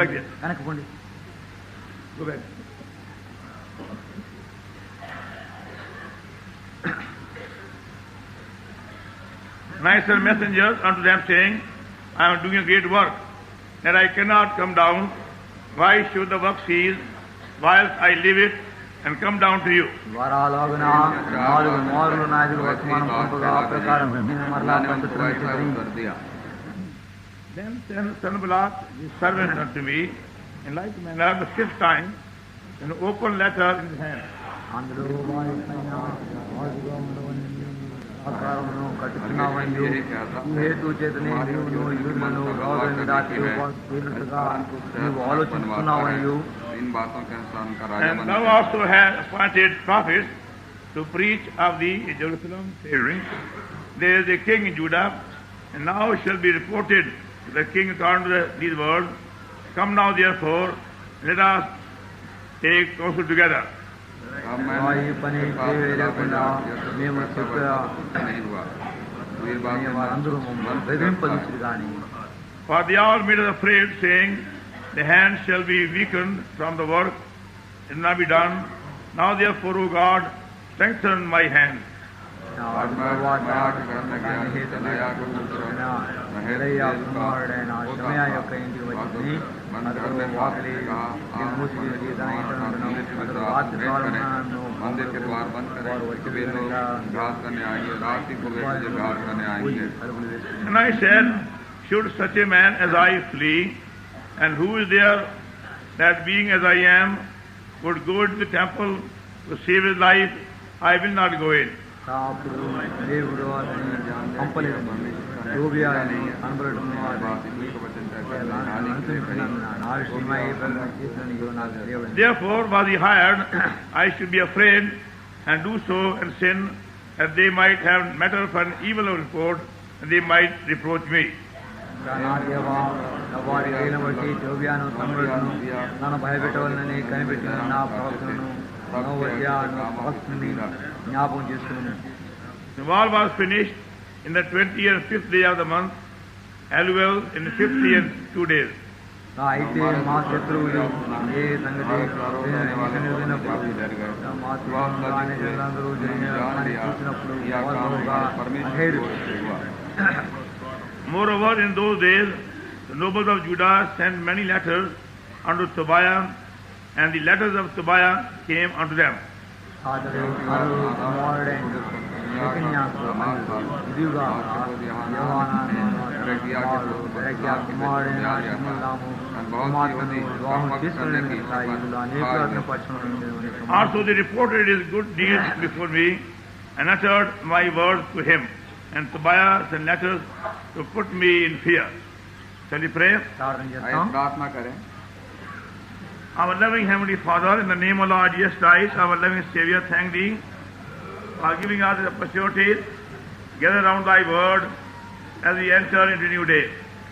back there. వెనక్కి పోండి. Go back. And I sent messengers unto them, saying, I am doing a great work, that I cannot come down. Why should the work cease, whilst I leave it and come down to you? వారాలాగున 4 మార్లు నా ఎదురు వర్తమానం పంపగా ఆ ప్రకారం నేను మరలా పంపుతున్నది. Then sent Sanballat his servant unto me, in like manner the 5th time, an open letter in his hand. అందులో వారి పైన ఆకారమును కట్టుకున్నావని హేతు చేతనే నీవును యూదులను రాజులను దాచినట్టుగా నీవు ఆలోచిస్తున్నావని. And thou also hast appointed prophets to preach of thee in Jerusalem, saying, there is a king in Judah, and now shall be reported to the king according to these words. Come now therefore, let us take counsel together. ఈ పని చేయలేకుండా మేము అందరూ మమ్మల్ని బెదిరింపదురు కానీ. For they all made us afraid, saying, the hand shall be weakened from the work, it will not be done. Now therefore, O God, strengthen my hand. కుమారుడైన సమయ యొక్క ఇంటికి వచ్చి వాకిలి మూసి రాత్రి And I said, should such a man as I flee? And who is there that being as I am would go into the temple to save his life? I will not go in. దేవుడు పంపలేదు. Therefore was he hired, I should be afraid and do so and sin, that they might have matter for an evil report, and they might reproach me. The war was finished in the 25th day of the month, Elul in the 52 days. అయితే మా శత్రువులు ఏ సంగతి Moreover, in those days, the nobles of Judah sent many letters unto Tobiah, and the letters of Tobiah came unto them. Also they reported his good deeds before me, and uttered my words to him. And Tobiah sent letters to put me in fear. Shall we pray? Our loving Heavenly Father, in the name of Lord Jesus Christ, our loving Savior, thank Thee for giving us the opportunity to gather around Thy Word as we enter into a new day.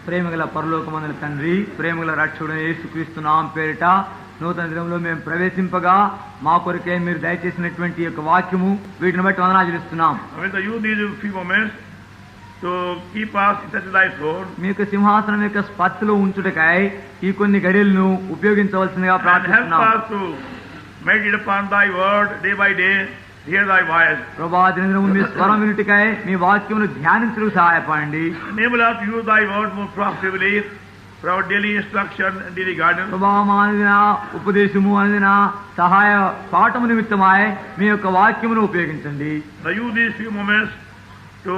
ప్రేమగల పరలోకమందుల తండ్రి, ప్రేమగల రక్షకుడైన యేసుక్రీస్తు నామం పేరిట నూతన దినంలో మేము ప్రవేశింపగా మా కొరకే మీరు దయచేసినటువంటి యొక్క వాక్యము వీటిని బట్టి వందనాలు చెల్లిస్తున్నాం. To keep us in touch with Thy throne, మీ యొక్క సింహాసనం యొక్క స్పర్శలో ఉంచుటకై ఈ కొన్ని గడియలను ఉపయోగించవలసిందిగా ప్రార్థిస్తున్నాం. Help us to meditate upon Thy word day by day, hear Thy voice. ప్రభువా, దినదినము మీ స్వరం వినుటకై మీ వాక్యమును ధ్యానించుటకు సహాయపడండి. Enable us to use Thy word more profitably for our daily instruction and daily guidance. ప్రభువా, మా అనుదిన ఉపదేశము, అనుదిన సహాయ పాఠము నిమిత్తమై మీ యొక్క వాక్యమును ఉపయోగించండి. Use these few moments to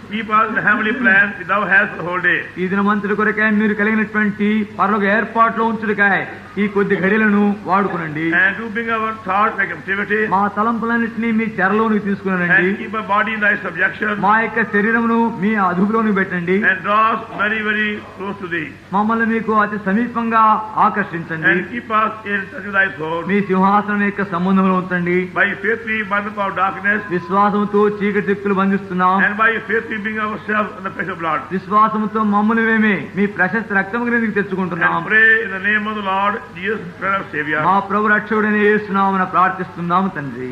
keep us in the heavenly plan that Thou hast for the whole day. ఈ దినమంతటి కొరకై మీరు కలిగినటువంటి పరలోక ఏర్పాట్లో ఉంచుటకై ఈ కొద్ది గడియలను వాడుకునండి. And to bring our thoughts like captivity. మా తలంపులన్నింటినీ మీ చెరలోనికి తీసుకునండి. And keep our body in Thy subjection. మా యొక్క శరీరమును మీ అదుపులోనికి పెట్టండి. And draw us very, very close to Thee. మమ్మల్ని మీకు అతి సమీపంగా ఆకర్షించండి. And keep us in touch with Thy throne. మీ సింహాసనం యొక్క సంబంధంలో ఉంచండి. By faith we bind up our darkness. విశ్వాసముతో చీకటి శక్తులు బంధిస్తున్నాం. And by faith we bring ourselves in the precious blood. విశ్వాసముతో మమ్మల్ని మేమే మీ ప్రశస్త రక్తము క్రిందికి తెచ్చుకుంటున్నాం. And pray in the name of the Lord Jesus Christ, Savior. మా ప్రభు రక్షకుడైన యేసు నామమున ప్రార్థిస్తున్నాము తండ్రి.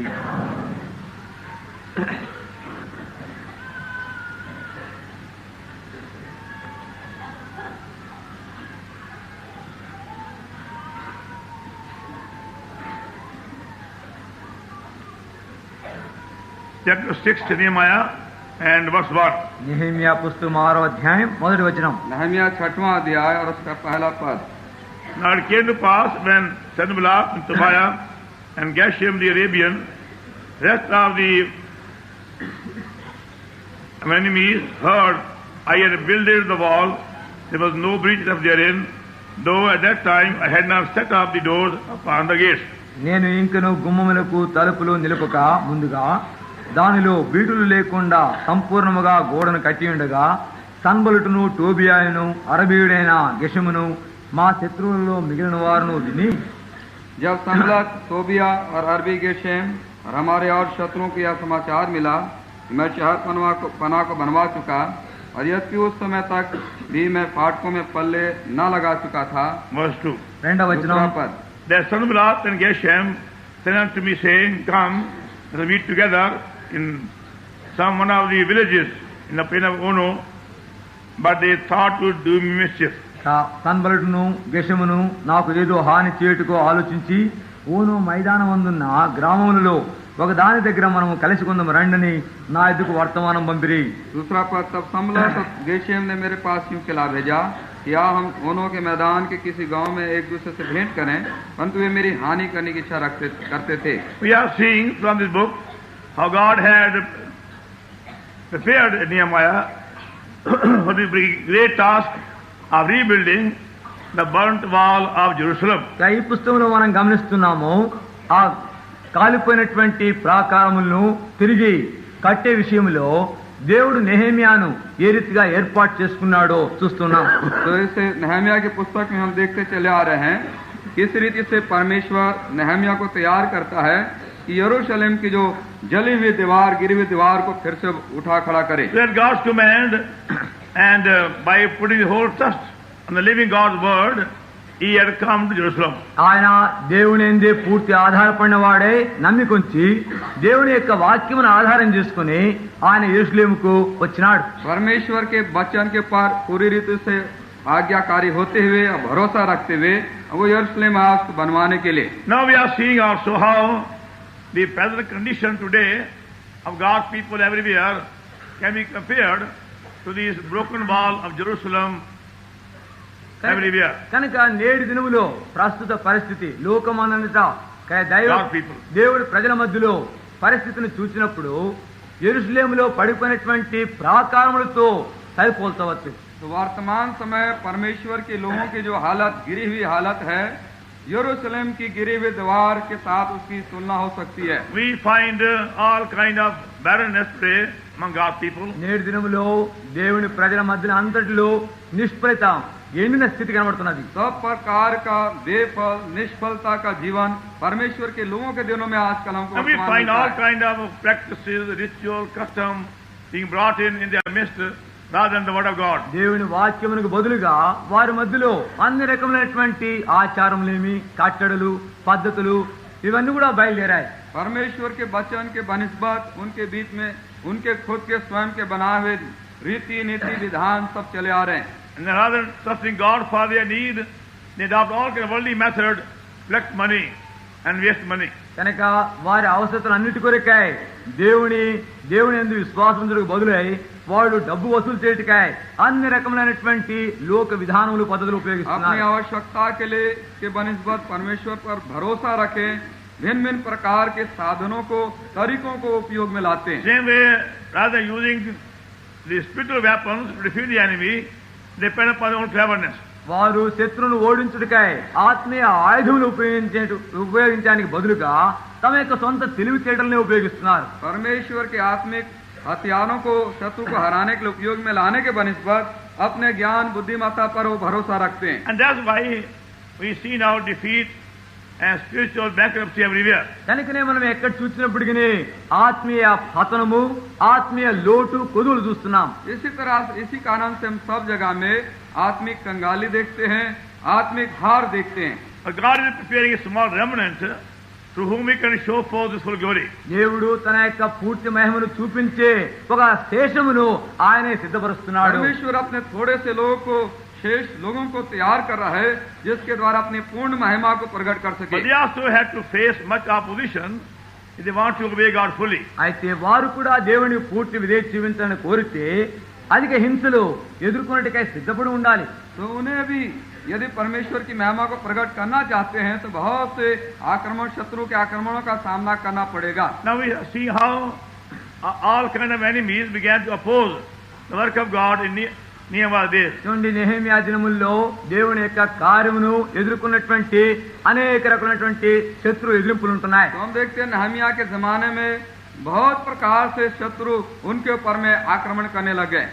chapter 6, Nehemiah, and verse 1. Nehemiah పుస్తకం 6వ అధ్యాయం మొదటి వచనం. नहम्याह 6वां अध्याय और उसका पहला पद. Now it came to pass when Sanballat and Tobiah and Geshem the Arabian, rest of the enemies, heard I had builded the wall, there was no breach left therein, though at that time I had not set up the doors upon the gates. నేను ఇంకను గుమ్మములకు తలుపులు నిలుపక ముందుగా దానిలో బీటులు లేకుండా సంపూర్ణముగా గోడను కట్టి ఉండగా సన్బలుటును టోబియాయును అరబీయుడైన గెషమును మా శత్రువులలో మిగిలిన వారును విని, जब संबलत, तोबिया और अरबी गेशेम और हमारे और शत्रुओं को यह समाचार मिला कि मैं शहर पनाह को बनवा चुका और यद्यपि उस समय तक भी मैं फाटकों में पल्ले न लगा चुका था. Verse 2. రెండవ వచనం. दूसरा पद. Then Sanballat and Geshem sent unto me, saying, Come, let us meet together in some one of the villages in the plain of Ono, but they thought to do me mischief. సన్బలుటును గెషమును నాకు ఏదో హాని చేయుటకు ఆలోచించి own మైదానమందున్న గ్రామములలో ఒక దాని దగ్గర మనము కలుసుకుందాం రండని నా ఎద్దుకు వర్తమానం పంపిరి. दूसरा पद. तब संबलत और गेशेम ने मेरे पास यूं खिला भेजा कि या हम ओनो के मैदान के किसी गांव में एक दूसरे से भेंट करें, परंतु वे मेरी हानि करने की इच्छा करते थे. We are seeing from this book how God had prepared Nehemiah for the great task of rebuilding the burnt wall of Jerusalem. ఈ పుస్తకంలో మనం గమనిస్తున్నాము ఆ కాలిపోయినటువంటి ప్రాకారములను తిరిగి కట్టే విషయంలో దేవుడు నెహెమ్యాను ఏ రీతిగా ఏర్పాటు చేసుకున్నాడో చూస్తున్నాం. तो इस नहम्याह की पुस्तक में हम देखते चले आ रहे हैं किस रीति से परमेश्वर नहम्याह को तैयार करता है कि यरूशलेम की जो जली हुई दीवार, गिरी हुई दीवार को फिर से उठा खड़ा करे. At God's command and by putting the whole trust on the living God's word, he had come to Jerusalem. ఆయన దేవుని యందే పూర్తి ఆధారపడిన వాడే నమ్మికొంచి దేవుని యొక్క వాక్యమును ఆధారం చేసుకుని ఆయన యెరూషలేముకు వచ్చినాడు. परमेश्वर के वचन के पर पूरी रीति से आज्ञाकारी होते हुए और भरोसा रखते हुए वो यरूशलेम आया उसको बनवाने के लिए. Now we are seeing also how the present condition today of God's people everywhere can be compared to this broken wall of Jerusalem everywhere. కనుక నేటి దినములో ప్రస్తుత పరిస్థితి లోకమానంత God people. దేవుడు ప్రజల మధ్యలో పరిస్థితిని చూసినప్పుడు యెరూషలేములో పడిపోయినటువంటి ప్రాకారములతో సరిపోల్చవచ్చు. तो वर्तमान समय परमेश्वर के लोगों की जो हालत, गिरी हुई हालत है, यरूशलेम की गिरी हुई दीवार के साथ उसकी तुलना हो सकती है. We find all kind of barrenness today among God's people. నేటి దినములో దేవుని ప్రజల మధ్యన అంతటిలో నిష్ఫలత ఎండిన స్థితి కనబడుతున్నది. सब प्रकार का बेफल, निष्फलता का जीवन परमेश्वर के लोगों के दिनों में आजकल हमको And we वर्तमान find मिलता all है. kind of practices, ritual, custom being brought in their midst rather than the word of God. దేవుని వాక్యమునకు బదులుగా వారి మధ్యలో అన్ని రకములైనటువంటి ఆచారములేమి, కట్టడలు, పద్ధతులు ఇవన్నీ కూడా బయలుదేరాయి. परमेश्वर के वचन के बनिस्बत उनके बीच में उनके खुद के स्वयं के बनाए हुए रीति, नीति, विधान सब चले आ रहे हैं. And rather than trusting God for their need, they adopt all kind of worldly method, collect money and waste money. కనుక వారి అవసరతలు అన్నిటి కొరకాయ దేవుని యందు విశ్వాసములకు బదులై వాడు డబ్బు వసూలు చేయటకాయ అన్ని రకములైనటువంటి లోక విధానములు పద్ధతులు अपनी ఉపయోగిస్తున్నారు. आवश्यकता के लिए के बनिस्बत परमेश्वर पर भरोसा रखे भिन्न भिन्न प्रकार के साधनों को, तरीकों को उपयोग में लाते हैं. Same way, rather than using the spiritual weapons to defeat the enemy, they depend upon their own cleverness. వారు శత్రువును ఓడించుటకాయ ఆత్మీయ ఆయుధములు ఉపయోగించడానికి బదులుగా తమ యొక్క సొంత తెలివితేటల్ని ఉపయోగిస్తున్నారు. परमेश्वर के आत्मिक हथियारों को शत्रु को हराने के लिए उपयोग में लाने के बनिस्बत अपने ज्ञान, बुद्धिमत्ता पर वो भरोसा रखते हैं. And that's why we see now defeat and spiritual bankruptcy everywhere. కనుకనే మనం ఎక్కడ చూసినప్పటికీ ఆత్మీయ పతనము, ఆత్మీయ లోటు కొదువులు చూస్తున్నాం. इसी कारण से हम सब जगह में आत्मिक कंगाली देखते हैं, आत्मिक हार देखते हैं. But God is preparing a small remnant through whom He can show forth His full glory. దేవుడు తన యొక్క పూర్తి మహిమను చూపించే ఒక శేషమును ఆయనే సిద్ధపరుస్తున్నాడు. परमेश्वर अपने थोड़े से लोगों को, शेष लोगों को तैयार कर रहा है जिसके द्वारा अपनी पूर्ण महिमा को प्रकट कर सके. But they also had to face much opposition if they want to obey God fully. అయితే వారు కూడా దేవుని పూర్తి విధేయత చూపించాలని కోరితే అధిక హింసలు ఎదుర్కొన్నట్టుకై సిద్ధపడి ఉండాలి. तो उन्हें भी यदि परमेश्वर की महिमा को प्रकट करना चाहते हैं तो बहुत से आक्रमण, शत्रु के आक्रमणों का सामना करना पड़ेगा. Now we see how all kind of enemies began to oppose the work of God in Nehemiah days. చూడండి, నెహెమ్యా దినముల్లో దేవుని యొక్క కార్యమును ఎదుర్కొన్నటువంటి అనేక రకమైనటువంటి శత్రు ఎదిరింపులు ఉంటున్నాయి. तो हम देखते हैं नहमिया के जमाने में बहुत प्रकार से शत्रु उनके ऊपर में आक्रमण करने लगे.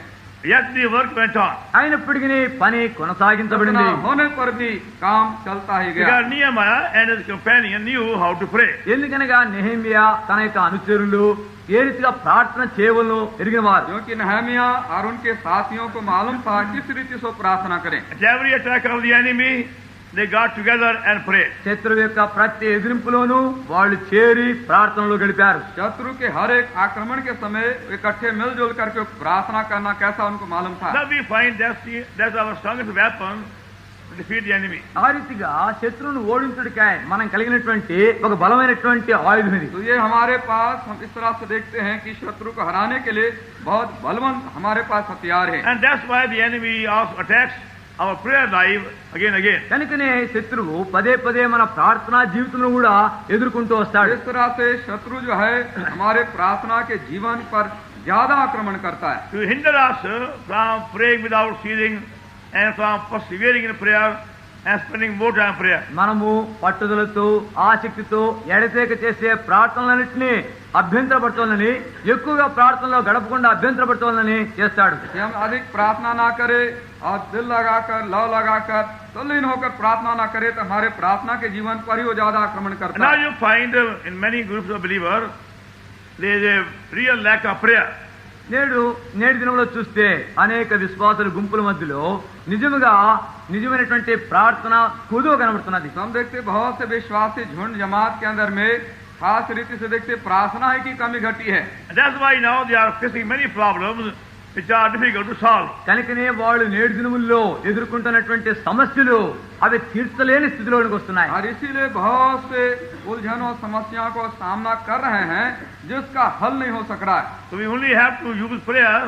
Yet the work went on. అయినప్పటికీ పని కొనసాగించబడింది. होने पर भी काम चलता ही गया. Because Nehemiah and his companion knew how to pray. ఎందుకనగా నెహెమ్యా తన యొక్క అనుచరులు ఏ రీతిగా ప్రార్థన చేయవలనో ఎరిగిన వారు. क्योंकि नहमिया और उनके साथियों को मालूम था किस रीति से प्रार्थना करें. At every attack of the enemy, they got together and prayed. శత్రువు యొక్క ప్రతి ఎదిరింపులోనూ వాళ్ళు చేరి ప్రార్థనలో గడిపారు. शत्रु के हर एक आक्रमण के समय इकट्ठे मिलजुल करके प्रार्थना करना कैसा उनको मालूम था. Now we find that's our strongest weapon to defeat the enemy. ఆ రీతిగా శత్రువును ఓడించడానికై మనం కలిగినటువంటి ఒక బలమైనటువంటి ఆయుధం ఇది. तो ये हमारे पास, हम इस तरह से देखते हैं कि शत्रु को हराने के लिए बहुत बलवंत हमारे पास हथियार है. And that's why the enemy also attacks our prayer life again. కనుకనే శత్రువు పదే పదే మన ప్రార్థనా జీవితంలో కూడా ఎదుర్కొంటూ వస్తాడు. इस तरह से शत्रु जो है हमारे प्रार्थना के जीवन पर ज्यादा आक्रमण करता है. To hinder us from praying without ceasing and from persevering in prayer and spending more time in prayer. మనము పట్టుదలతో ఆసక్తితో ఎడతెగక చేసే ప్రార్థనలన్నింటినీ అభ్యంతరపరచాలని, ఎక్కువగా ప్రార్థనలో గడపకుండా అభ్యంతరపరచాలని చేస్తాడు. कि हम अधिक प्रार्थना ना करें और दिल लगाकर, लव लगाकर, तल्लीन होकर प्रार्थना ना करें तो हमारे प्रार्थना के जीवन पर ही वो ज्यादा आक्रमण करता Now है. you find in many groups of believers there is a real lack of prayer. నేటి దినంలో చూస్తే అనేక విశ్వాసుల గుంపుల మధ్యలో నిజమైనటువంటి ప్రార్థన కుదువ కనబడుతున్నది. हम देखते बहुत से विश्वासी झुंड जमात के अंदर में खास रीति से देखते प्रार्थना ही की कमी घटी है. That's why now they are facing many problems which are difficult to solve. కనుకనే వాళ్ళు నేటి దినముల్లో ఎదుర్కొంటున్నటువంటి సమస్యలు అవి తీర్చలేని స్థితిలోనికి వస్తున్నాయి. और इसीलिए बहुत से उलझनों, समस्याओं को सामना कर रहे हैं जिसका हल नहीं हो सक रहा है. So we only have to use prayer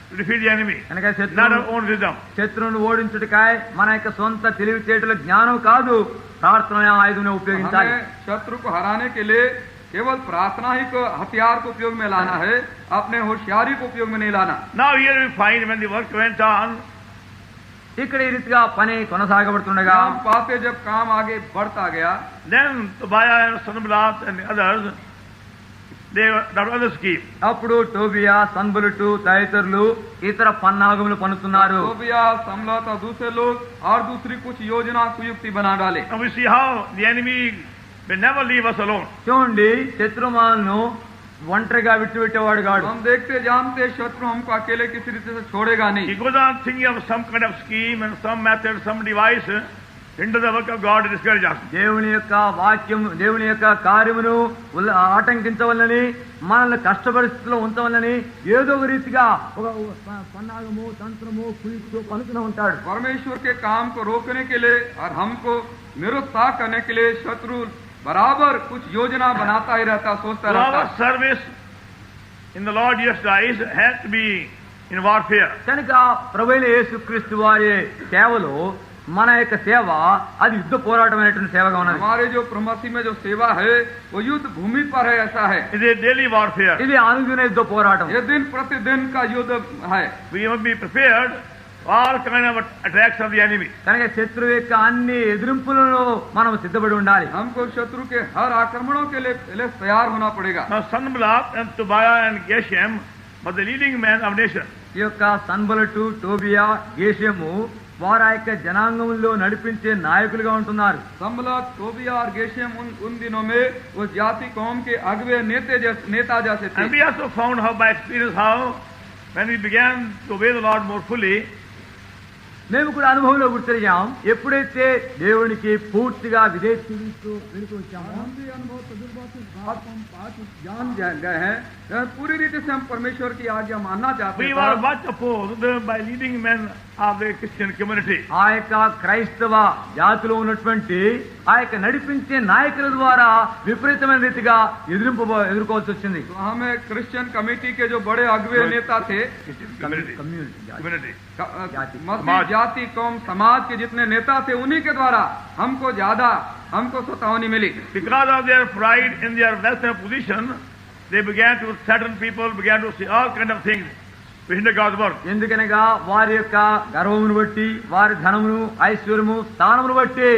to defeat the enemy, కనుక not our own wisdom. శత్రువును ఓడించుటకాయ మన యొక్క సొంత తెలివితేటల జ్ఞానం కాదు, ప్రార్థన ఆయుధం ఉపయోగించాలి. हमें शत्रु को हराने के लिए केवल प्रार्थना ही को हथियार को उपयोग में लाना है, अपने होशियारी को उपयोग में नहीं लाना. Now here we find when the work went on, ఇక్కడ ఈ రీతిగా పని కొనసాగబడుతుండగా हम पाते जब काम आगे बढ़ता गया, then Tobiah and Sanballat and others, they got other scheme. అప్పుడు టోబియా, సన్బలుటు తదితరులు ఇతర పన్నాగములు పన్నుతున్నారు. तोबिया, संबलत और दूसरे लोग और दूसरी कुछ योजना कुयुक्ति बना डाले. And we see how the enemy will never leave us alone. చూడండి, శత్రుమాలను ఒంటరిగా విడిచిపెట్టేవాడు కాడు. हम देखते जानते शत्रु हमको अकेले किसी रीति से छोड़ेगा He नहीं. goes on thinking of some kind of scheme and some method, some device into the work of God to discourage us. దేవుని యొక్క వాక్యం, దేవుని యొక్క కార్యమును ఆటంకించవలని, మనల్ని కష్ట పరిస్థితిలో ఉంచవలని ఏదో ఒక రీతిగా ఒక పన్నాగము, తంత్రము, కుయుక్తు పలుకుతూ ఉంటాడు. परमेश्वर के काम को रोकने के लिए और हमको निरुत्साह करने के लिए शत्रु बराबर कुछ योजना बनाता ही रहता, सोचता So रहता. our service in the Lord Jesus Christ has to be in warfare. కనుక ప్రభువైన యేసుక్రీస్తు వారి సేవలో మన యొక్క సేవ అది యుద్ధ పోరాటమైనటువంటి సేవగా ఉన్నది. हमारे जो प्रमसी में जो सेवा है वो युद्ध भूमि पर है, ऐसा है. It is a daily warfare. ఇది అనుదిన యుద్ధ పోరాటం. ये दिन प्रतिदिन का युद्ध है. We must be prepared for all kind of attacks of the enemy. కనుక శత్రువు యొక్క అన్ని ఎదిరింపులను మనం సిద్ధపడి ఉండాలి. हमको शत्रु के हर आक्रमणों के लिए पहले तैयार होना पड़ेगा. Now Sanballat and Tobiah and Geshem were the leading men of nation. ఈ యొక్క సన్బలటు, టోబియా, గేషము వారి యొక్క జనాంగంలో నడిపించే నాయకులుగా ఉంటున్నారు. संबलत, तोबिया और गेशेम उन दिनों में उस जाति कौम के अगवे नेता जैसे थे. And we also found how by experience how when we began to obey the Lord more fully, మేము కూడా అనుభవంలో గుర్తిరిగాం. ఎప్పుడైతే దేవునికి పూర్తిగా విధేయత వెనుక వచ్చామో हम भी अनुभव तजुर्बा से बात हम पाठ जान गए हैं, पूरी रीति से हम परमेश्वर की आज्ञा मानना चाहते We हैं. were much opposed by leading men of the Christian community. ఆ యొక్క క్రైస్తవ జాతిలో ఉన్నటువంటి ఆ యొక్క నడిపించే నాయకుల ద్వారా విపరీతమైన రీతిగా ఎదుర్కోవాల్సి వచ్చింది. तो हमें क्रिश्चियन कमेटी के जो बड़े अगुवे नेता थे, Community. मसीह जाति कौम समाज के जितने नेता थे, उन्हीं के द्वारा हमको सतावनी मिली. Because of their pride in their wealth and position, they began to, certain people began to say all kind of things to hinder God's work. ఎందుకనగా వారి యొక్క గర్వమును బట్టి, వారి ధనమును, ఐశ్వర్యము, స్థానమును బట్టి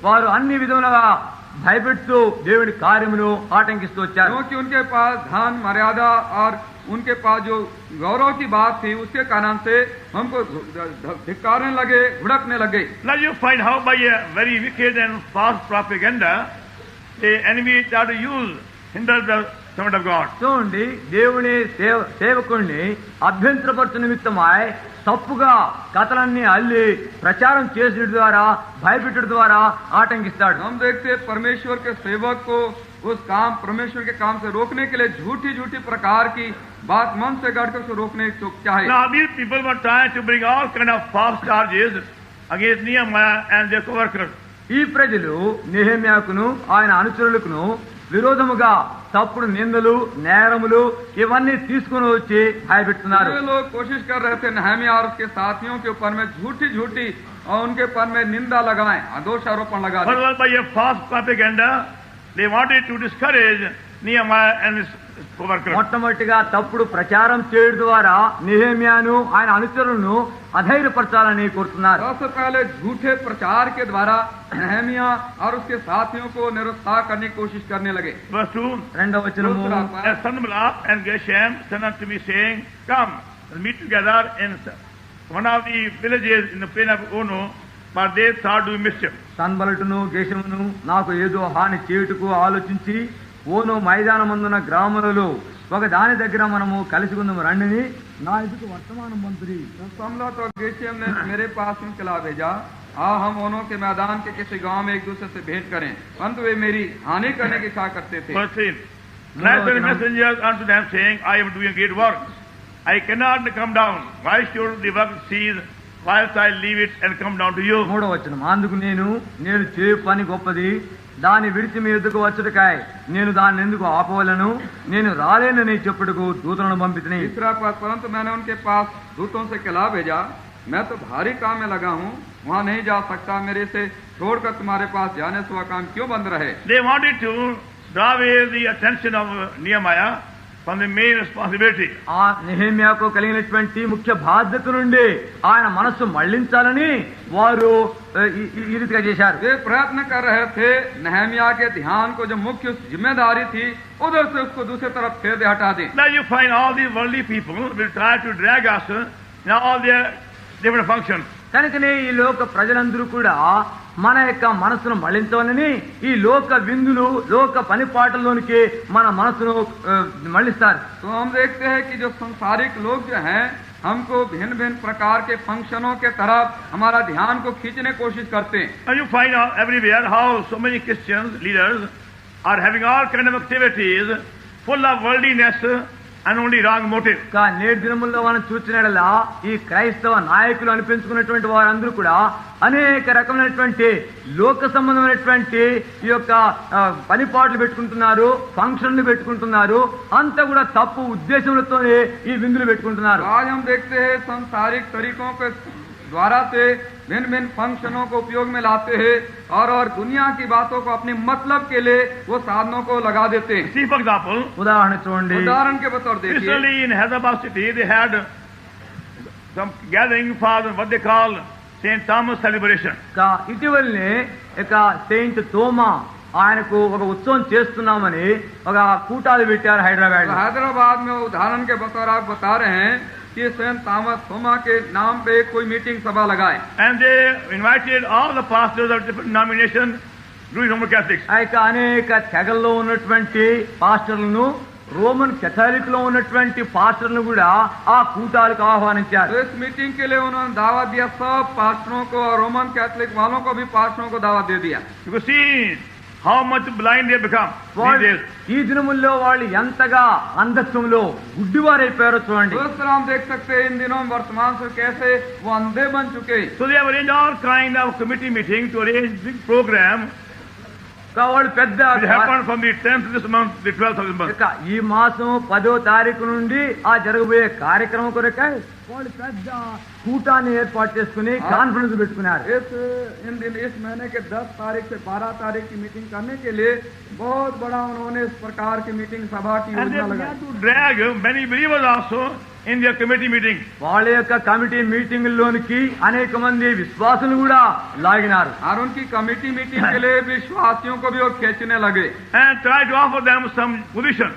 వారు అన్ని విధములుగా భయపెడుతూ దేవుడి కార్యమును ఆటంకిస్తూ వచ్చారు. क्योंकि उनके पास धन, मर्यादा और उनके पास जो गौरव की बात थी, उसके कारण से हमको धिक्कारने लगे, भुड़कने लगे. Now you find how by a very wicked and false propaganda the enemy tried to use, hinder the servant of God. చూడండి, దేవుని సేవకుడిని అభ్యంతరపరచు నిమిత్తమై తప్పుగా కథలన్నీ అల్లి ప్రచారం చేసిన ద్వారా, భయపెట్టడం ద్వారా ఆటంకిస్తాడు. हम देखते परमेश्वर के सेवक को उस काम, परमेश्वर के काम से रोकने के लिए झूठी प्रकार की बात मन से गढ़कर उसे रोकने को चाहे. Now these people were trying to bring all kind of false charges against Nehemiah and their co-workers. ఈ ప్రజలు నెహెమ్యాకును ఆయన అనుచరులకును విరోధముగా తప్పుడు నిందలు, నేరములు ఇవన్నీ తీసుకుని వచ్చి భయపెడుతున్నారు. ये लोग कोशिश कर रहे थे नहम्याह और उसके साथियों के ऊपर में झूठी और उनके ऊपर में निंदा लगाएं, दोषारोपण लगा दें. Further, by a false propaganda, they wanted to discourage Nehemiah and his co-workers. మొట్టమొదటిగా తప్పుడు ప్రచారం చేయడం ద్వారా నెహెమ్యాను ఆయన అనుచరులను అధైర్యపరచాలని కోరుతున్నారు. सबसे पहले झूठे प्रचार के द्वारा नहम्याह और उसके साथियों को निरुत्साह करने की कोशिश करने लगे. Verse 2, రెండవ వచనము, and Sanballat and Geshem sent unto me, saying, Come, and meet together in one of the villages in the plain of Ono, but they thought to do mischief. సన్బలటును గేషమును నాకు ఏదో హాని చేయుటకు ఆలోచించి ఓను మైదానమందున గ్రామములలో ఒక దాని దగ్గర మనము కలిసి ఉందాము రండిని నా ఎదుకు వర్తమానం పంపిరి. संबलत और गेशम ने मेरे पास इनकला भेजा, हम ओनों के मैदान के किसी गांव में एक दूसरे से भेंट करें, परंतु वे मेरी हानि करने की इच्छा करते थे. Verse 3, and I sent messengers unto them, saying, I am doing great work. I cannot come down. Why should the work cease whilst I leave it and come down to you? మూడవ వచనం, అందుకు నేను చేయు పని గొప్పది, దాన్ని విడిచి మీ ఎదుకు వచ్చుటకాయ నేను దాన్ని ఎందుకు ఆపవలను, నేను రాలేనని చెప్పుటకు దూతలను పంపితిని. तीसरा पद, परंतु मैंने उनके पास दूतों से कहला भेजा, मैं तो भारी काम में लगा हूँ, वहाँ नहीं जा सकता, मेरे से छोड़कर तुम्हारे पास जाने से वह काम क्यों बंद रहे. They wanted to draw away the attention of Nehemiah from the main responsibility. ఆ నెహెమ్యాకు కలిగినటువంటి ముఖ్య బాధ్యత నుండి ఆయన మనస్సు మళ్లించాలని వారు ఈ రీతిగా చేశారు. वे प्रयत्न कर रहे थे नहम्याह के ध्यान को, जो मुख्य जिम्मेदारी थी, उधर से उसको दूसरी तरफ फेर दे, हटा दे. Now you find all the worldly people will try to drag us in all their different functions. కనుకనే ఈ లోక ప్రజలందరూ కూడా మన యొక్క మనసును మళ్లించాలని ఈ లోక విందులు, లోక పనిపాటల్లోనికి మన మనసును మళ్లిస్తారు. तो हम देखते हैं कि जो संसारिक लोग जो हैं, हमको भिन्न भिन्न प्रकार के फंक्शनों के तरफ हमारा ध्यान को खींचने की कोशिश करते हैं. And you find out everywhere how so many Christian leaders are having all kind of activities full of worldliness and only wrong motive. నేటి దినముల్లో మనం చూసినట్లా ఈ క్రైస్తవ నాయకులు అనిపించుకున్నటువంటి వారందరూ కూడా అనేక రకమైనటువంటి లోక సంబంధమైనటువంటి ఈ యొక్క పనిపాట్లు పెట్టుకుంటున్నారు, ఫంక్షన్లు పెట్టుకుంటున్నారు, అంతా కూడా తప్పు ఉద్దేశములతోనే ఈ విందులు పెట్టుకుంటున్నారు. आज हम देखते हैं संसारिक तरीकों के द्वारा से भिन्न भिन्न फंक्शनों को उपयोग में लाते हैं और दुनिया की बातों को अपने मतलब के लिए वो साधनों को लगा देते हैं. See, for example, ఉదాహరణ చూడండి, उदाहरण के बतौर देखिए, recently in Hyderabad city they had some gathering for what they call St. Thomas celebration. ఇటీవలనే ఇక సెయింట్ తోమా ఆయనకు ఒక ఉత్సవం చేస్తున్నామని ఒక కూటాలు పెట్టారు హైదరాబాద్. हैदराबाद में उदाहरण के बतौर आप बता रहे हैं कि सेंट थॉमस थोमा के नाम पे कोई मीटिंग सभा लगाए. And they invited all the pastors of different denominations, Roman Catholics. అనేక తెగల్లో ఉన్నటువంటి పాస్టర్లను రోమన్ कैथोलिक లో ఉన్నటువంటి పాస్టర్లను కూడా ఆ కూటాలకు ఆహ్వానించారు. तो इस मीटिंग के लिए उन्होंने दावत दिया, सब पास्टरों को और रोमन कैथोलिक वालों को भी पास्टरों को दावत दे दिया. You can see how much blind they become these days. ఈ దినముల్లో వాళ్ళు ఎంతగా అంధత్వంలో గుడ్డివారైపోయారో చూడండి. तो इस तरह हम देख सकते हैं इन दिनों में वर्तमान से कैसे वो अंधे बन चुके. So they have arranged all kind of committee meeting to arrange big program. వాళ్ళు పెద్ద It happened from the 10th this month, the 12th of this month. ఇక ఈ మాసం 10వ తారీఖు నుండి ఆ జరగబోయే కార్యక్రమం కొరకై వాళ్ళు పెద్ద కూటాన్ని ఏర్పాటు చేసుకుని కాన్ఫరెన్స్ పెట్టుకున్నారు. इस महीने के 10 तारीख से 12 तारीख की मीटिंग करने के लिए बहुत बड़ा उन्होंने इस प्रकार की मीटिंग सभा की And they योजना began लगाई. to drag many believers also in their committee meeting. వాళ్ళ యొక్క కమిటీ మీటింగుల్లోనికి అనేక మంది విశ్వాసులు కూడా లాగినారు. और उनकी कमेटी मीटिंग के लिए विश्वासियों को भी वो खींचने लगे And try to offer them some position.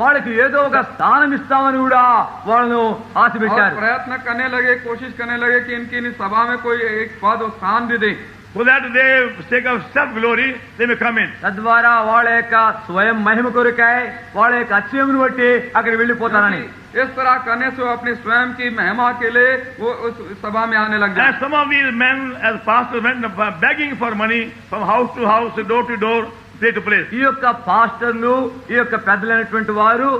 వాళ్ళకి ఏదో ఒక స్థానం ఇస్తామని కూడా వాళ్ళను ఆశ और పెట్టారు. प्रयत्न करने लगे, कोशिश करने लगे कि इनकी सभा में कोई एक पद और स्थान भी दे, So that they, sake of self glory, they may come in. తద్వారా వాళ్ళ యొక్క స్వయం మహిమ కొరకై వాళ్ళ యొక్క అత్యమును బట్టి అక్కడికి వెళ్ళిపోతారని. इस तरह करने से वो अपनी स्वयं की महिमा के लिए वो उस सभा में आने लग And गए. some of these men, as pastors, went begging for money from house to house, door to door, place to place. ఈ యొక్క పాస్టర్లు ఈ యొక్క పెద్దలైనటువంటి వారు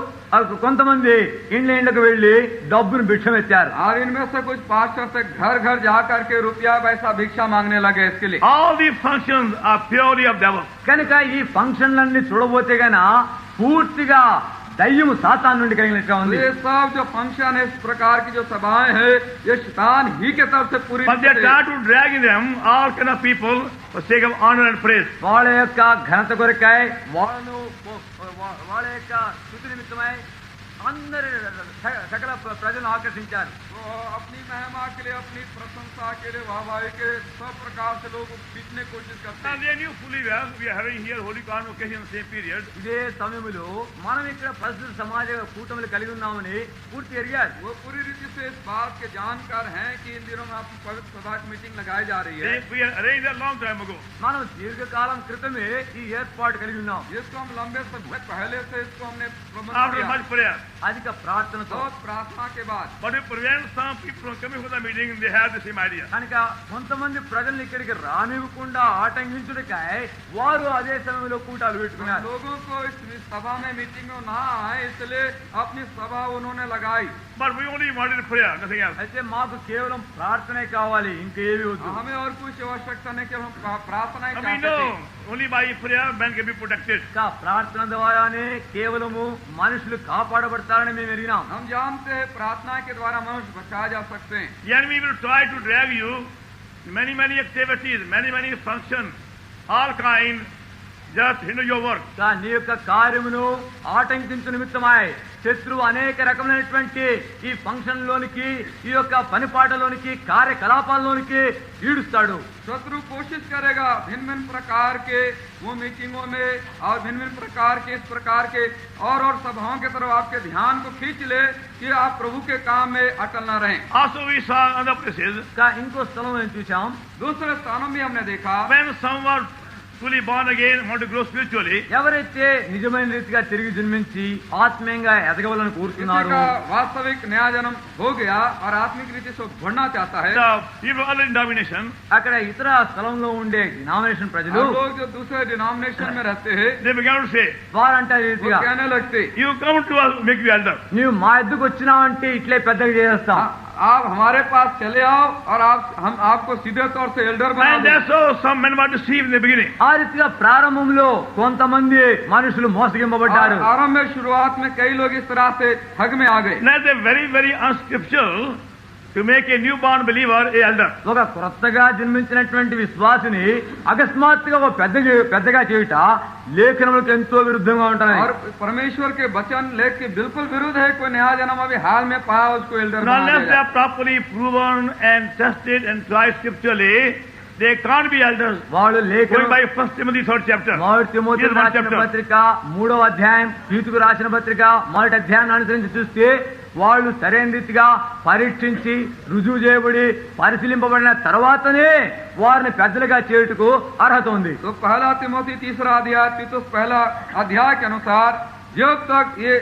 కొంతమంది ఇండ్లకు వెళ్లి డబ్బును భిక్షమెత్తారు. और इनमें से कुछ पास्टर से घर घर जा करके रुपया पैसा भिक्षा मांगने लगे इसके लिए. All these functions are purely of devil. కనుక ఈ ఫంక్షన్లన్నీ చూడబోతే గన పూర్తిగా దయ్యము సాతాను నుండి కలిగినట్టుగా ఉంది. ये सब जो फंक्शन है, इस प्रकार की जो सभाएं हैं, ये शैतान ही के तरफ से पूरी But they try to drag in them all kind of people for sake of honor and praise. వాళ్ళ యొక్క ఘనత కొరకై వాళ్ళ యొక్క స్తుతి నిమిత్తమై అందరి సకల ప్రజలను ఆకర్షించారు. तो अपनी महिमा के लिए, अपनी प्रशंसा के लिए, वाहवाही के सब प्रकार से लोग खींचने की कोशिश करते Now हैं. they knew fully well we are having here Holy Convocation in the same period. ఇదే సమయంలో మనం ఇక్కడ పరిశుద్ధ సమాజ కూటమిలు కలిగి ఉన్నామని పూర్తి ఎరిగారు. वो पूरी रीति से इस बात के जानकार हैं कि इन दिनों में आपकी पवित्र सभा की मीटिंग लगाई जा रही है. We are arranged a long time ago. మనం దీర్ఘకాలం క్రితమే ఈ ఏర్పాటు కలిగి ఉన్నాం. जिसको हम लंबे समय पहले से इसको हमने प्रबंध After किया. much prayer. అధిక ప్రార్థనతో बहुत प्रार्थना के बाद But we prevent some people from coming for the meeting, they have the same idea. కనుక కొంతమంది ప్రజల్ని ఇక్కడికి రానివ్వకుండా ఆటంకించుడికై వారు అదే సమయంలో కూటాలు పెట్టుకున్నారు. लोगों को इस सभा में मीटिंग में ना आए इसलिए अपनी सभा उन्होंने लगाई. But we only wanted prayer, nothing else. అయితే మాకు కేవలం ప్రార్థనే కావాలి, ఇంకేమీ వద్దు. हमें और कुछ आवश्यकता नहीं कि हम प्रार्थना ही And we चाहते know थे. only by prayer man can be protected. ఇంకా ప్రార్థన ద్వారానే కేవలము మనుషులు కాపాడబడతారని మేము ఎరిగినాం. हम जानते हैं प्रार्थना के द्वारा मनुष्य बचाए जा सकते हैं. The enemy will try to drag you many activities, many functions, all kind, just hinder your work. ఇంకా నీ యొక్క కార్యమును ఆటంకించు నిమిత్తమై శత్రువు అనేక రకమైనటువంటి ఈ ఫంక్షన్ లోనికి, ఈ యొక్క పనిపాటలోనికి, కార్యకలాపాల్లోనికి ఈడుస్తాడు. शत्रु कोशिश करेगा भिन्न भिन्न प्रकार के वो मीटिंगों में और भिन्न भिन्न प्रकार के इस प्रकार के और सभाओं के तरफ आपके ध्यान को खींच ले कि आप प्रभु के काम में अटल न रहें. Also we saw other places ఇంకా ఇంకో స్థలం నేను చూసాం. दूसरे स्थानों में हमने देखा when some were fully born again, want to grow spiritually. ఎవరైతే నిజమైన రీతిగా తిరిగి జన్మించి ఆత్మీయంగా ఎదగవాలని किसी కోరుతున్నారు, का वास्तविक नया जन्म हो गया और आत्मिक रीति से बढ़ना चाहता है. The people other denomination, అక్కడ ఇతర స్థలంలో ఉండే డినామినేషన్ ప్రజలు और लोग जो दूसरे डिनोमिनेशन में रहते हैं they began to say, వారంటారు ఈ वो రీతిగా, कहने लगते you come to us, make you elder. నీవు మా ఎద్దుకు వచ్చినావంటే ఇట్లే పెద్దగా చేస్తాం. आप हमारे पास चले आओ और हम आपको सीधे तौर से एल्डर बना And दें. that's how some men were deceived in the beginning. ఆ రీతిగా ప్రారంభంలో కొంతమంది మనుషులు మోసగింపబడ్డారు. और आरंभ में शुरुआत में कई लोग इस तरह से ठग में आ गए. That's a very unscriptural to make a newborn believer a elder. ఒక కొత్తగా జన్మించినటువంటి విశ్వాసిని అకస్మాత్తుగా ఒక పెద్దగా చేయుట లేఖనములకు ఎంతో విరుద్ధంగా ఉంటాయి. और परमेश्वर के वचन लेख के बिल्कुल विरुद्ध है. कोई नया जन्म अभी हाल में पाया उसको एल्डर बना Unless they देगा. are properly proven and tested and tried scripturally, they can't be elders. వాళ్ళు Going లేఖనం by 1 Timothy 3rd chapter. మొదటి తిమోతికి Here's one రాసిన chapter. పత్రిక 3వ అధ్యాయం, తీతుకు రాసిన పత్రిక 1వ అధ్యాయాన్ని అనుసరించి చూస్తే వాళ్ళు సరైన రీతిగా పరీక్షించి రుజువు చేయబడి పరిశీలింపబడిన తర్వాతనే వారిని పెద్దలుగా చేయుటకు అర్హత ఉంది. तो पहला तिमोथी 3रा अध्याय तीतुस पहला अध्याय के अनुसार जब तक ये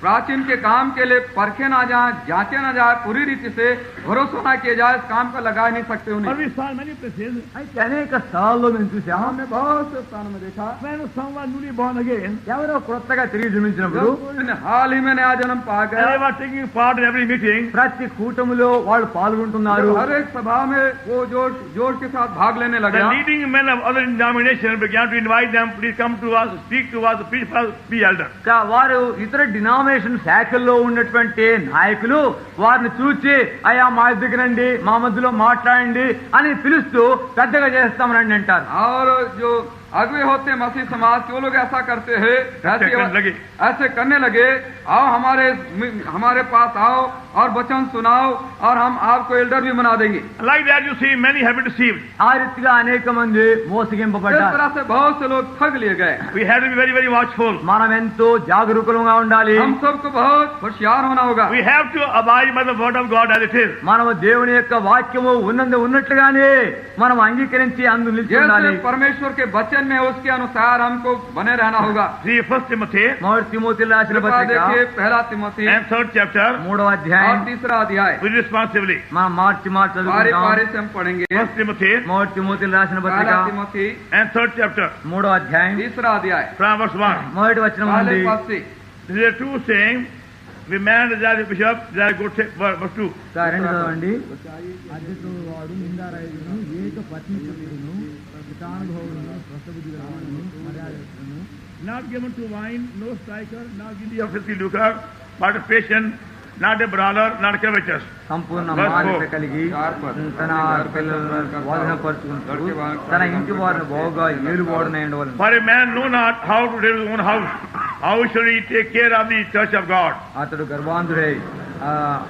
प्राचीन के काम के लिए परखे ना जाए, जांचे ना जाए, पूरी रीति से भरोसा ना किया जाए, इस काम को लगा नहीं सकते उन्हें। But we saw many places అయితే అనేక స్థలాల్లో మేము చూసాం, हमने बहुत से स्थानों में देखा when someone newly born again, ఎవరో కొత్తగా తిరిగి జన్మించినప్పుడు जब कोई हाल ही में नया जन्म पा and they गया, were taking part in every meeting, ప్రతి కూటములో వాళ్ళు పాల్గొంటున్నారు. हर एक सभा में वो जोश के साथ भाग लेने लगा। the leading men of other denominations began to invite them, please come to us, speak to us, preach for us, be elder. వారు ఇతర డినామినేషన్ శాఖల్లో ఉన్నటువంటి నాయకులు వారిని చూచి అయ్యా మా దగ్గర రండి, మా మధ్యలో మాట్లాడండి అని పిలుస్తూ పెద్దగా చేస్తామని అంటారు. और जो अगुवे होते मसीह समाज के वो लोग ऐसा करते हैं, ऐसे करने लगे, आओ हमारे पास आओ और वचन सुनाओ और हम आपको एल्डर भी बना देंगे। Like that you see many have been deceived. ఆ రీతిగా అనేక మంది इस మోసగింపబడ్డారు. तरह से बहुत से लोग ठग लिए गए। We have to be very, very watchful. మనం ఎంతో జాగరూకులుగా ఉండాలి. हम सबको बहुत होशियार होना होगा। We have to abide by the word of God as it is. మనము దేవుని యొక్క వాక్యము ఉన్నట్లుగానే మనం అంగీకరించి అందు నిలిచి ఉండాలి. जैसे परमेश्वर के वचन में उसके अनुसार हमको बने रहना होगा। See 1 Timothy మొదటి తిమోతికి రాసిన పత్రిక देखिए पहला तिमोथी and 3rd chapter, 3వ और అధ్యాయం 3रा अध्याय we responsibly. మనం మార్చి बारी చదువుకుందాం. बारी से हम पढ़ेंगे। 1 Timothy మొదటి తిమోతికి రాసిన పత్రిక पहला तिमोथी and 3rd chapter, 3వ అధ్యాయం 3रा अध्याय from verse 1. మొదటి వచనం पहले నుండి पद से This is a true saying. The man desires a bishop, desires good verse 2. రెండు చదవండి. అధ్యక్షుడు వాడు నిందారాయుడును, ఏక పత్నిపుత్రుడును, పితానుభవుడును, స్వస్థబుద్ధి గలవాడును, మర్యాదస్తుడును, Not given to wine, no striker, not guilty of filthy lucre, but patient, not a brawler, not covetous. Sampoorna Verse మాన్యత 4. కలిగి తన పిల్లలను బోధనపరుచుకుంటూ తన ఇంటి వారిని బాగుగా ఏలువాడునై ఉండవలెను. For a man know not how to live his own house, how should he take care of the church of God? అతడు గర్భాంధుడై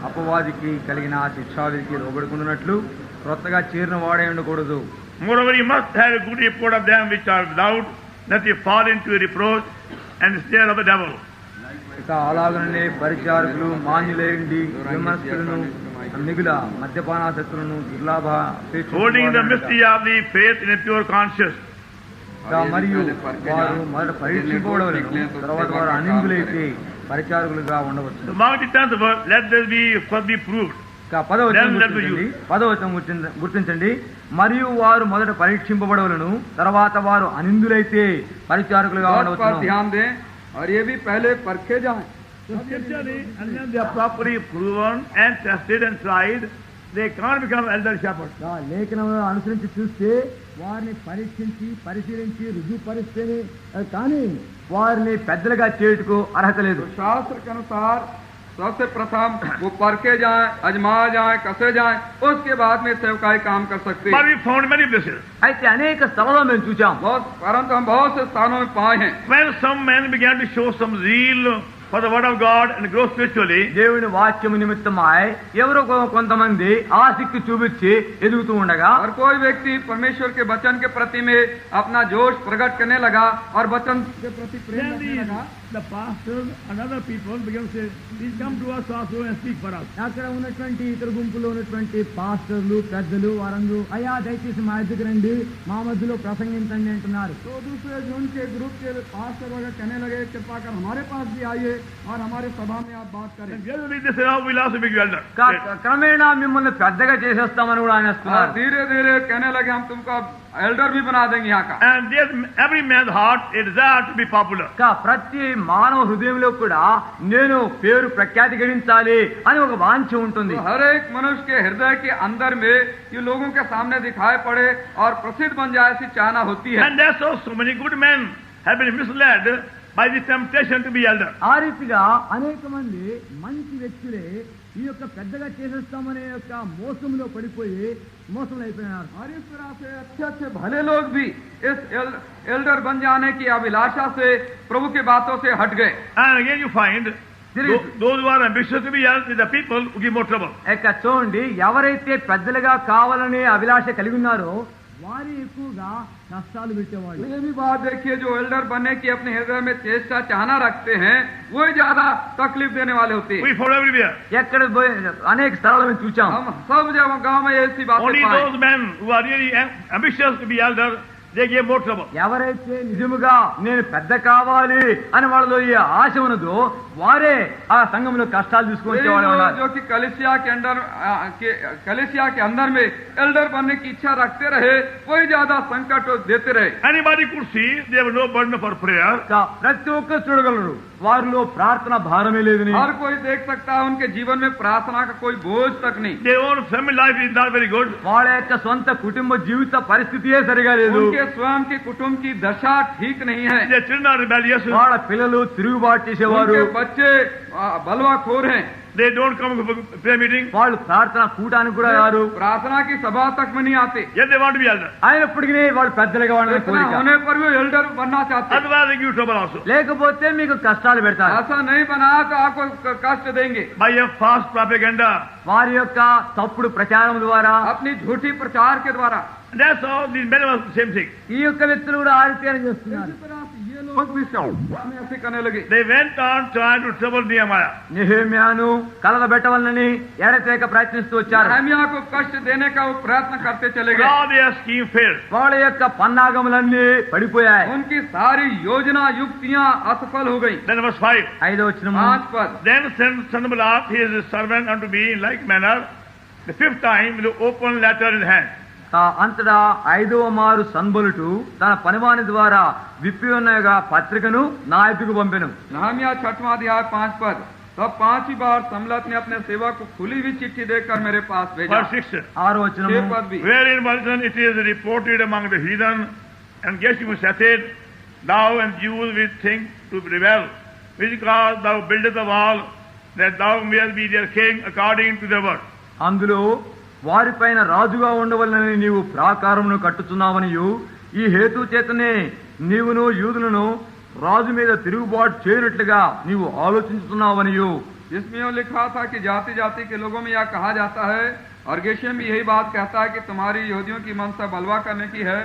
అపవాదికి కలిగిన శిక్షావిధికి లోబడుకున్నట్లు క్రొత్తగా చేరిన వాడై ఉండకూడదు. Moreover, he must have a good report of them which are without, that they fall into a reproach and the snare of the devil. ఇక అలాగనే పరిచారకులు మాన్యులేండి, విమర్శలను, మిగుల మద్యపానాసక్తులను, దుర్లాభ Holding the mystery of the faith in a pure conscience. మరియు వారు మొదట పరీక్షింపబడవలెను, తర్వాత వారు అనిందులైతే పరిచారకులుగా ఉండవచ్చు. The mark the 10th verse, let this be first be proved. పదవచనం గుర్తించండి. మరియు వారు మొదట పరీక్షింపబడవలను, తర్వాత వారు అనిందులైతే పరిచారకులుగా ఉండవచ్చు. ध्यान दें और ये भी पहले परखे जाएं। So scripturally, unless they are properly proven and tested and tried, they can't become elder shepherds. లేఖనములను అనుసరించి చూస్తే వారిని పరీక్షించి పరిశీలించి రుజువుపరిస్తేనే కానీ వారిని పెద్దలుగా చేయుటకు అర్హత లేదు. शास्त्र के अनुसार सबसे प्रथम वो परखे जाएं, अजमा जाएं, कसे जाएं, उसके बाद में सेवकाई काम कर सकते But हैं। we found many places. అయితే అనేక స్థలాల్లో మేము చూచాం. परंतु हम बहुत से स्थानों में पाए हैं When some men began to show some zeal for the word of God and grow spiritually, దేవుని వాక్యము నిమిత్తమై ఎవరో కొంతమంది ఆసక్తి చూపించి ఎదుగుతూ ఉండగా और कोई व्यक्ति परमेश्वर के वचन के प्रति में अपना जोश प्रकट करने लगा और वचन के प्रति प्रेम then रखने लगा, the pastors and other people began to say, please come to us also and speak for us. అక్కడ ఉన్నటువంటి ఇతర గుంపులో ఉన్నటువంటి పాస్టర్లు పెద్దలు వారందరూ అయ్యా దయచేసి మా దగ్గర రండి, మా మధ్యలో ప్రసంగించండి అంటున్నారు. तो दूसरे जो उनके ग्रुप के पास्टर वगैरह कहने लगे कृपा कर हमारे पास भी आइए और हमारे सभा में आप बात करें। And gradually they said, oh, we'll also make you elder. క్రమేణా మిమ్మల్ని పెద్దగా చేసేస్తామని కూడా और అనేస్తున్నారు. धीरे धीरे कहने लगे हम तुमको एल्डर भी बना देंगे यहाँ का। And there's every man's heart a desire to be popular. ప్రతి మానవ హృదయంలో కూడా నేను పేరు ప్రఖ్యాతి గడించాలి అని ఒక వాంఛ ఉంటుంది. तो हर एक मनुष्य के हृदय के अंदर में ये लोगों के सामने दिखाई पड़े और प्रसिद्ध बन जाए ऐसी चाहना होती है। And that's how so many good men have been misled by the temptation to be elder. ఆ రీతిగా అనేక మంది మంచి వ్యక్తులే ఈ యొక్క పెద్దగా చేసేస్తామనే యొక్క మోసంలో పడిపోయి మోసంలో అయిపోయినారు. और इस तरह से अच्छे अच्छे भले लोग भी इस एल्डर बन जाने की अभिलाषा से प्रभु की बातों से हट गए। And again you find those who are ambitious to be elder, the people who give more trouble. ఇక్కడ చూడండి, ఎవరైతే పెద్దలుగా కావాలనే అభిలాష కలిగి ఉన్నారో వారి ఎక్కువగా కష్టాలు పెట్టేవాళ్ళు. ये भी बात देखिए, जो एल्डर बनने की अपने हृदय में चेष्टा चाहना रखते हैं वही ज्यादा तकलीफ देने वाले होते हैं। We found everywhere. ఎక్కడ అనేక స్థలాలు మేము చూచాం. हम सब जगह गांव में ऐसी बातें Only पाए। those men who are really ambitious to be elder, they gave more trouble. ఎవరైతే నిజముగా నేను పెద్ద కావాలి అని వాళ్ళలో ఈ ఆశ ఉన్నదో వారే ఆ సంఘంలో కష్టాలు తీసుకొని वही వచ్చేవాళ్ళు लोग ఉన్నారు. जो कि कलीसिया के अंदर में एल्डर बनने की इच्छा रखते रहे, वही ज्यादा संकट देते रहे. Anybody could see there was no burden for prayer. ప్రతి ఒక్కరు చూడగలరు వారిలో ప్రార్థన భారమే లేదని. हर कोई देख सकता है उनके जीवन में प्रार्थना का कोई बोझ तक नहीं. Their own family life is not very good. వాళ్ళ యొక్క సొంత కుటుంబ జీవిత పరిస్థితియే సరిగా లేదు. उनके स्वयं के कुटुंब की दशा ठीक नहीं है. Their children are rebellious. వాళ్ళ పిల్లలు తిరుగుబాటు చేసేవారు. उनके बच्चे बलवाखोर हैं. They don't come to prayer meeting. వాళ్ళు ప్రార్థన కూటానికి కూడా రారు. प्रार्थना की सभा तक में नहीं आते. Yet they want to be elder. అయినప్పటికీ వాళ్ళు పెద్దలుగా ఉండాలని इतना కోరిక. होने पर भी एल्डर बनना चाहते हैं. Otherwise they give trouble also. లేకపోతే మీకు కష్టాలు పెడతారు. ऐसा नहीं बना तो आपको कष्ट देंगे. By a false propaganda. వారి యొక్క తప్పుడు ప్రచారం ద్వారా अपनी झूठी प्रचार के द्वारा. That's all. These men were the same thing. ఈ యొక్క వ్యక్తులు కూడా ఆరితేనే చేస్తున్నారు. ये लोग भी ऐसे करने लगे. They went on trying to trouble Nehemiah. నెహెమ్యాను కలగబెట్టవాలని ఎడతెగక ప్రయత్నిస్తూ వచ్చారు. नेहमिया को कष्ट देने का वो प्रयत्न करते चले गए. All their scheme failed. వాళ్ళ యొక్క పన్నాగములన్నీ పడిపోయాయి. उनकी सारी योजना युक्तियां असफल हो गई. Then verse 5. 5వ వచనము 5 पद. Then sent Sanballat his servant unto me in like manner the 5th time with an open letter in hand. అంతటా 5వ మారు సన్బలుటు తన పనివాని ద్వారా విప్పి ఉన్నగా పత్రికను నా ఎదుగు పంపెను. नहम्या 6वां अध्याय 5 पद. तब 5 बार सम्मलत ने अपने सेवक को खुली हुई चिट्ठी देकर मेरे पास भेजा. Verse 6. 6వ వచనము 6 पद भी. Wherein written it is reported among the heathen, and Geshem saith, thou and Jews will think to rebel, which cause thou buildest the wall, that thou mayest be their king according to their word. అందులో వారిపైన రాజుగా ఉండవలనని నీవు ప్రాకారమును కట్టుచున్నావనియు ఈ హేతు చేతనే నీవును యూదులను రాజు మీద తిరుగుబాటు చేయనట్లుగా నీవు ఆలోచించుతున్నావనియు. जिसमें यह लिखा था कि जाति जाति के लोगों में यह कहा जाता है, और गेशम भी यही बात कहता है कि तुम्हारी यहूदियों की मनसा बलवा करने की है,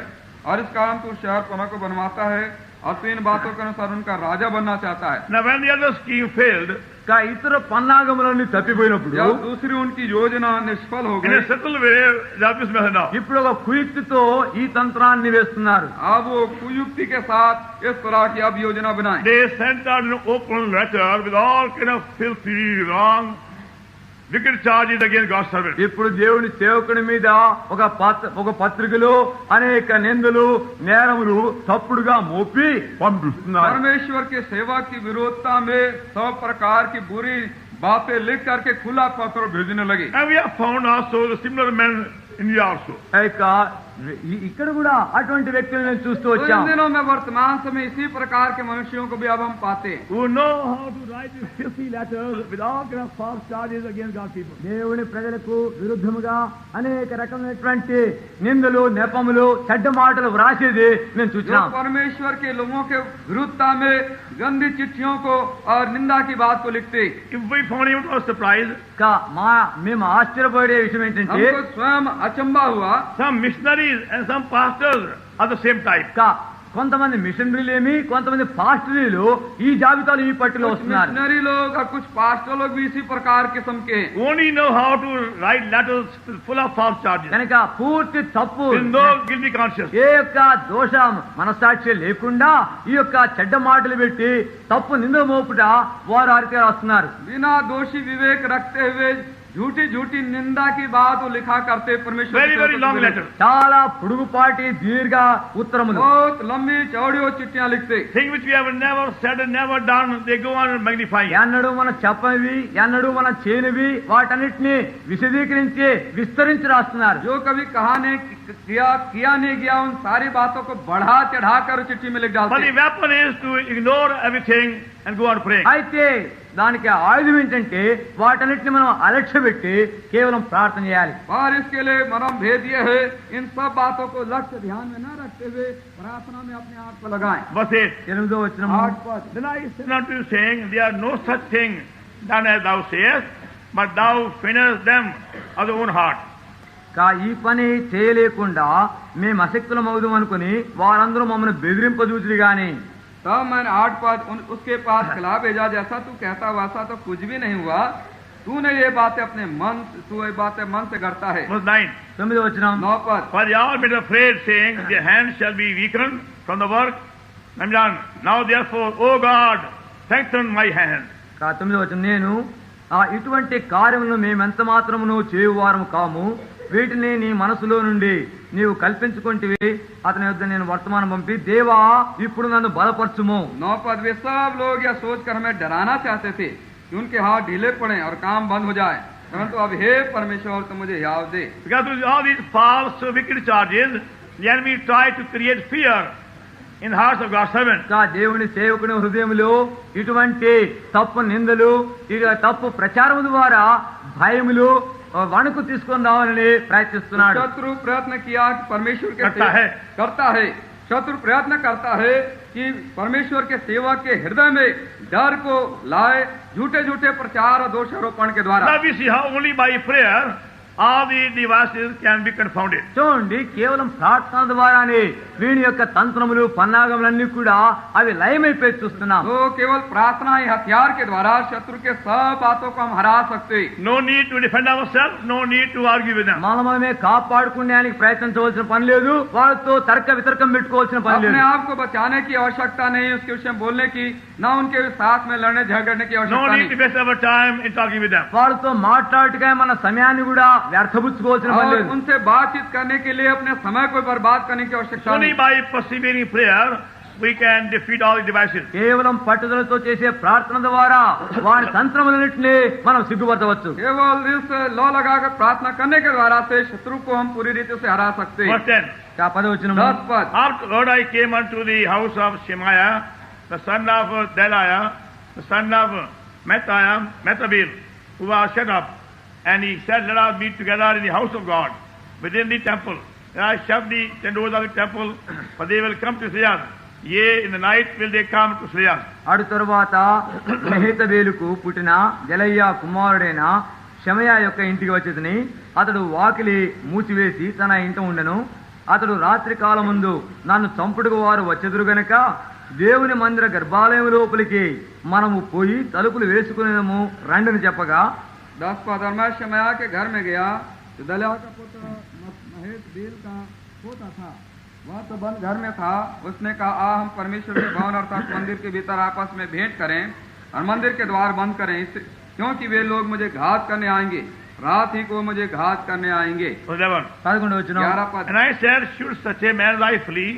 और इस कारण तू शहर पना को बनवाता है, और तू इन बातों के अनुसार उनका राजा बनना चाहता है. Now when the other scheme failed, ఇతర పన్నాగములన్నీ తప్పిపోయినప్పుడు जब दूसरी उनकी योजना निष्फल हो in गई, a subtle way, that is method now. ఇప్పుడు ఒక కుయుక్తితో ఈ తంత్రాన్ని వేస్తున్నారు. अब वो कुयुक्ति के साथ इस तरह की अब योजना बनाए. They sent out an open letter with all kind of filthy, wrong, wicked charges against God's servant. ఇప్పుడు దేవుని సేవకుని మీద ఒక పత్రికలో అనేక నిందలు నేరములు తప్పుడుగా మోపి పంపిస్తున్నారు. परमेश्वर के सेवा की विरोधता में सब प्रकार की बुरी बातें लिख करके खुला पत्र भेजने लगे. And we have found also the similar men in India also. ఇక్కడ కూడా అటువంటి వ్యక్తులను మేము చూస్తూ तो इन వచ్చాం. दिनों में वर्तमान समय इसी प्रकार के मनुष्यों को भी अब हम पाते हैं. Who know how to write these filthy letters with all kind of false charges against God's people. దేవుని ప్రజలకు విరుద్ధముగా అనేక రకమైనటువంటి నిందలు నెపములు చెడ్డ మాటలు వ్రాసేది మేము जो చూసాం. परमेश्वर के लोगों के विरुद्धता में गंदी चिट्ठियों को और निंदा की बात को लिखते. If we found him to our surprise, మేము ఆశ్చర్యపడే విషయం ఏంటంటే हमको स्वयं अचंबा हुआ. some missionaries and some pastors are the same type. కొంతమంది మిషనరీలేమి కొంతమంది పాస్టరీలు ఈ జాబితాలో ఈ పట్టిలో कुछ వస్తున్నారు. मिशनरी लोग और कुछ पास्टर लोग भी इसी प्रकार किस्म के हैं. Only know how to write letters full of false charges. కనుక పూర్తి తప్పు With no guilty conscience. ఏ యొక్క దోషం మనసాక్షి లేకుండా ఈ యొక్క చెడ్డ మాటలు పెట్టి తప్పు నింద మోపుట వారు అరితే రాస్తున్నారు. बिना दोषी विवेक रखते हुए झूठी झूठी निंदा की बात वो लिखा करते. परमेश्वर Very, very long letter. చాలా పొడుగుపాటి దీర్ఘ ఉత్తరములు बहुत लंबी चौड़ी वो चिट्ठियां लिखते. Things which we have never said and never done, they go on magnifying. ఎన్నడూ మనం చెప్పనివి ఎన్నడూ మనం చేయనివి వాటన్నిటిని విశదీకరించి విస్తరించి రాస్తున్నారు. जो कभी कहा नहीं किया नहीं गया उन सारी बातों को बढ़ा चढ़ा कर चिट्ठी में लिख But डालते. the weapon is to ignore everything and go on praying. అయితే దానికి ఆయుధం ఏంటంటే వాటన్నిటిని మనం అలక్ష్య పెట్టి కేవలం ప్రార్థన చేయాలి. और इसके लिए मरम भेद ये है, इन सब बातों को लक्ष्य ध्यान में न रखते हुए प्रार्थना में अपने आप को लगाएं. Verse 8. 8వ వచనం 8 पद. Then I said unto you, saying, there are no such thing done as thou sayest, but thou finish them of thy own heart. ఈ పని చేయలేకుండా మేము అశక్తులం అవుదాం అనుకుని వారందరూ మమ్మల్ని బెదిరింపజూచిరి గాని. तब मैंने 8 पद उसके पास खिला भेजा, जैसा तू कहता वैसा तो कुछ भी नहीं हुआ, तू ये बातें मन से करता है। Verse 9. 9వ వచనం 9 पद, For they all made afraid, saying, their hands shall be weakened from the work. Now therefore, O God, strengthen my hand. 9వ వచనం, నేను ఇటువంటి కార్యములను మేమెంత మాత్రమును చేయువారము కాము, వీటిని నీ మనసులో నుండి నీవు కల్పించుకుంటివి. అతని వద్ద నేను వర్తమానం పంపి, దేవా ఇప్పుడు నన్ను బలపరచుము. 9 पद, वे सब लोग यह सोचकर हमें डराना चाहते थे कि उनके हाथ ढीले पड़े और काम बंद हो जाए, परंतु अब हे परमेश्वर तुम मुझे हियाव दे। Because with all these false wicked charges, the enemy tried to create fear in the hearts of God's servants. దేవుని సేవకుని హృదయంలో ఇటువంటి తప్పు నిందలు, తప్పు ప్రచారం ద్వారా భయములు, వణుకు తీసుకొని రావాలని ప్రయత్నిస్తున్నాడు. शत्रु प्रयत्न किया कि परमेश्वर के करता है। शत्रु प्रयत्न करता है कि परमेश्वर के सेवक के हृदय में डर को लाए, झूठे झूठे प्रचार और दोषारोपण के द्वारा। Now we see how only by prayer all the devices can be confounded. చూడండి, కేవలం ప్రార్థన ద్వారానే వీని యొక్క తంత్రములు పన్నాగములన్నీ కూడా అవి లయమైపోయి చూస్తున్నాం. तो केवल प्रार्थना ही हथियार के द्वारा शत्रु के सब बातों को हम हरा सकते। No need to defend ourselves, no need to argue with them. మనమే కాపాడుకునేందుకు ప్రయత్నించవలసిన పని లేదు, వాళ్ళతో తర్క వితర్కం పెట్టుకోవాల్సిన పని లేదు. अपने आप को बचाने की आवश्यकता नहीं, उसके विषय में बोलने की, ना उनके साथ में लड़ने झगड़ने की No आवश्यकता need to नहीं। waste our time in talking with them. వాళ్ళతో మాట్లాడటగా మన సమయాన్ని కూడా వ్యర్థపుచ్చుకోవాల్సిన పని और లేదు. उनसे बातचीत करने के लिए अपने समय को बर्बाद करने की आवश्यकता Only नहीं। by persevering prayer we can defeat all the devices. కేవలం పట్టుదలతో చేసే ప్రార్థన ద్వారా వాడి తంత్రములన్నింటినీ మనం సిగ్గుపరచవచ్చు. केवल इस लौ लगाकर प्रार्थना करने के द्वारा से शत्रु को हम पूरी रीति से हरा सकते हैं। Verse 10. 10వ 10 पद, Afterward I came unto the house of Shemaiah, the son of Delaiah, the son of Methabil, who was shut up. And he said, let us meet together in the house of God, within the temple. And I shut the doors of the temple, for they will come to slay us. Yea, in the night will they come to slay us. అటు తరువాత మెహేతబేలుకు పుట్టిన గెలయ్య కుమారుడైన షమయా యొక్క ఇంటికి వచ్చేదని, అతడు వాకిలి మూసివేసి తన ఇంట ఉండెను. అతడు రాత్రి కాలమందు నన్ను చంపుడుకు వారు వచ్చెదురు గనక దేవుని మందిర గర్భాలయం లోపలికి మనము పోయి తలుపులు వేసుకునేము రండిని చెప్పగా, 10 पद, और मैं शमया के घर में गया, जो दलिया का पुत्र महेशबेल का पोता था, वह तो बंद घर में था। उसने कहा, हम परमेश्वर के भवन अर्थात मंदिर के भीतर आपस में भेंट करें और मंदिर के द्वार बंद करें, क्योंकि वे लोग मुझे घात करने आएंगे, रात ही को मुझे घात करने आएंगे। 11. 11 पद, And I said, should such a man as I flee?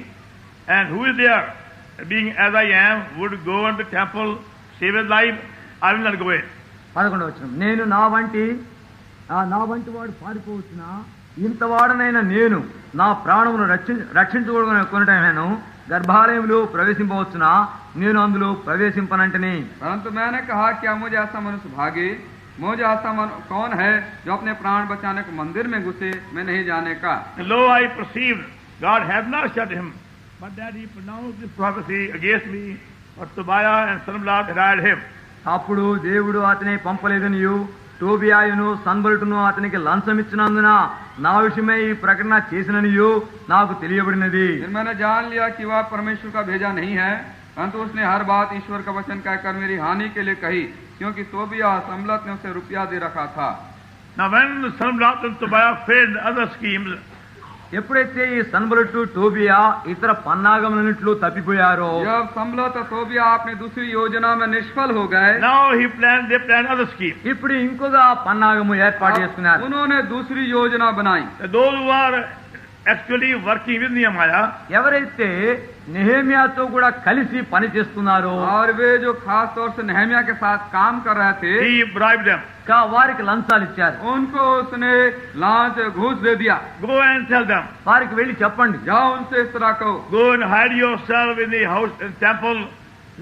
And who is there, being as I am, would go unto the temple, save his life? I will not go in. 11వ నేను నా వంటి వాడు పారిపోవచ్చునా, ఇంతవాడనైనా నేను నా ప్రాణమును రక్షించుకొనుటను గర్భాలయంలో ప్రవేశింపవచ్చునా, నేను అందులో ప్రవేశింపనంటని. परंतु मैंने कहा, क्या मुझे ऐसा मनुष्य भागे? मुझे ऐसा कौन है जो अपने प्राण बचाने को मंदिर में घुसे, मैं नहीं जाने का। And lo, I perceived God had not shut him, but that he pronounced this prophecy against me, but Tobiah and Sanballat had hired him. అప్పుడు దేవుడు అతని పంపలేదనియు, టోబియాయును సన్బల్టును అతనికి లంచం ఇచ్చినందున నా విషయమై ఈ ప్రకటన చేసిననియు నాకు తెలియబడినది. फिर मैंने जान लिया कि वह परमेश्वर का भेजा नहीं है, परंतु उसने हर बात ईश्वर का वचन कहकर मेरी हानि के लिए कही, क्योंकि तोबिया संबलत ने उसे रुपया दे रखा था। Now when Sanballat and Tobiah failed other schemes, ఎప్పుడైతే ఈ సన్బలటు టోబియా ఇతర పన్నాగములన్నిట్లో తప్పిపోయారో, जब संबलत और तोबिया अपनी दूसरी योजना में निष्फल हो गए, now they planned other schemes. ఇప్పుడు ఇంకొక పన్నాగము ఏర్పాటు చేసుకున్నారు. उन्होंने दूसरी योजना बनाई। Those who are actually working with Nehemiah, ఎవరైతే నెహెమ్యాతో కూడా కలిసి పని చేస్తున్నారో, और वे जो खास तौर से नेहमिया के साथ काम कर रहे थे, he bribed them. వారికి లంచాలు ఇచ్చారు. उनको उसने लांच घूस दे दिया। Go and tell them. వారికి వెళ్ళి చెప్పండి, जाओ उनसे इस तरह कहो, Go and hide yourself in the house and temple,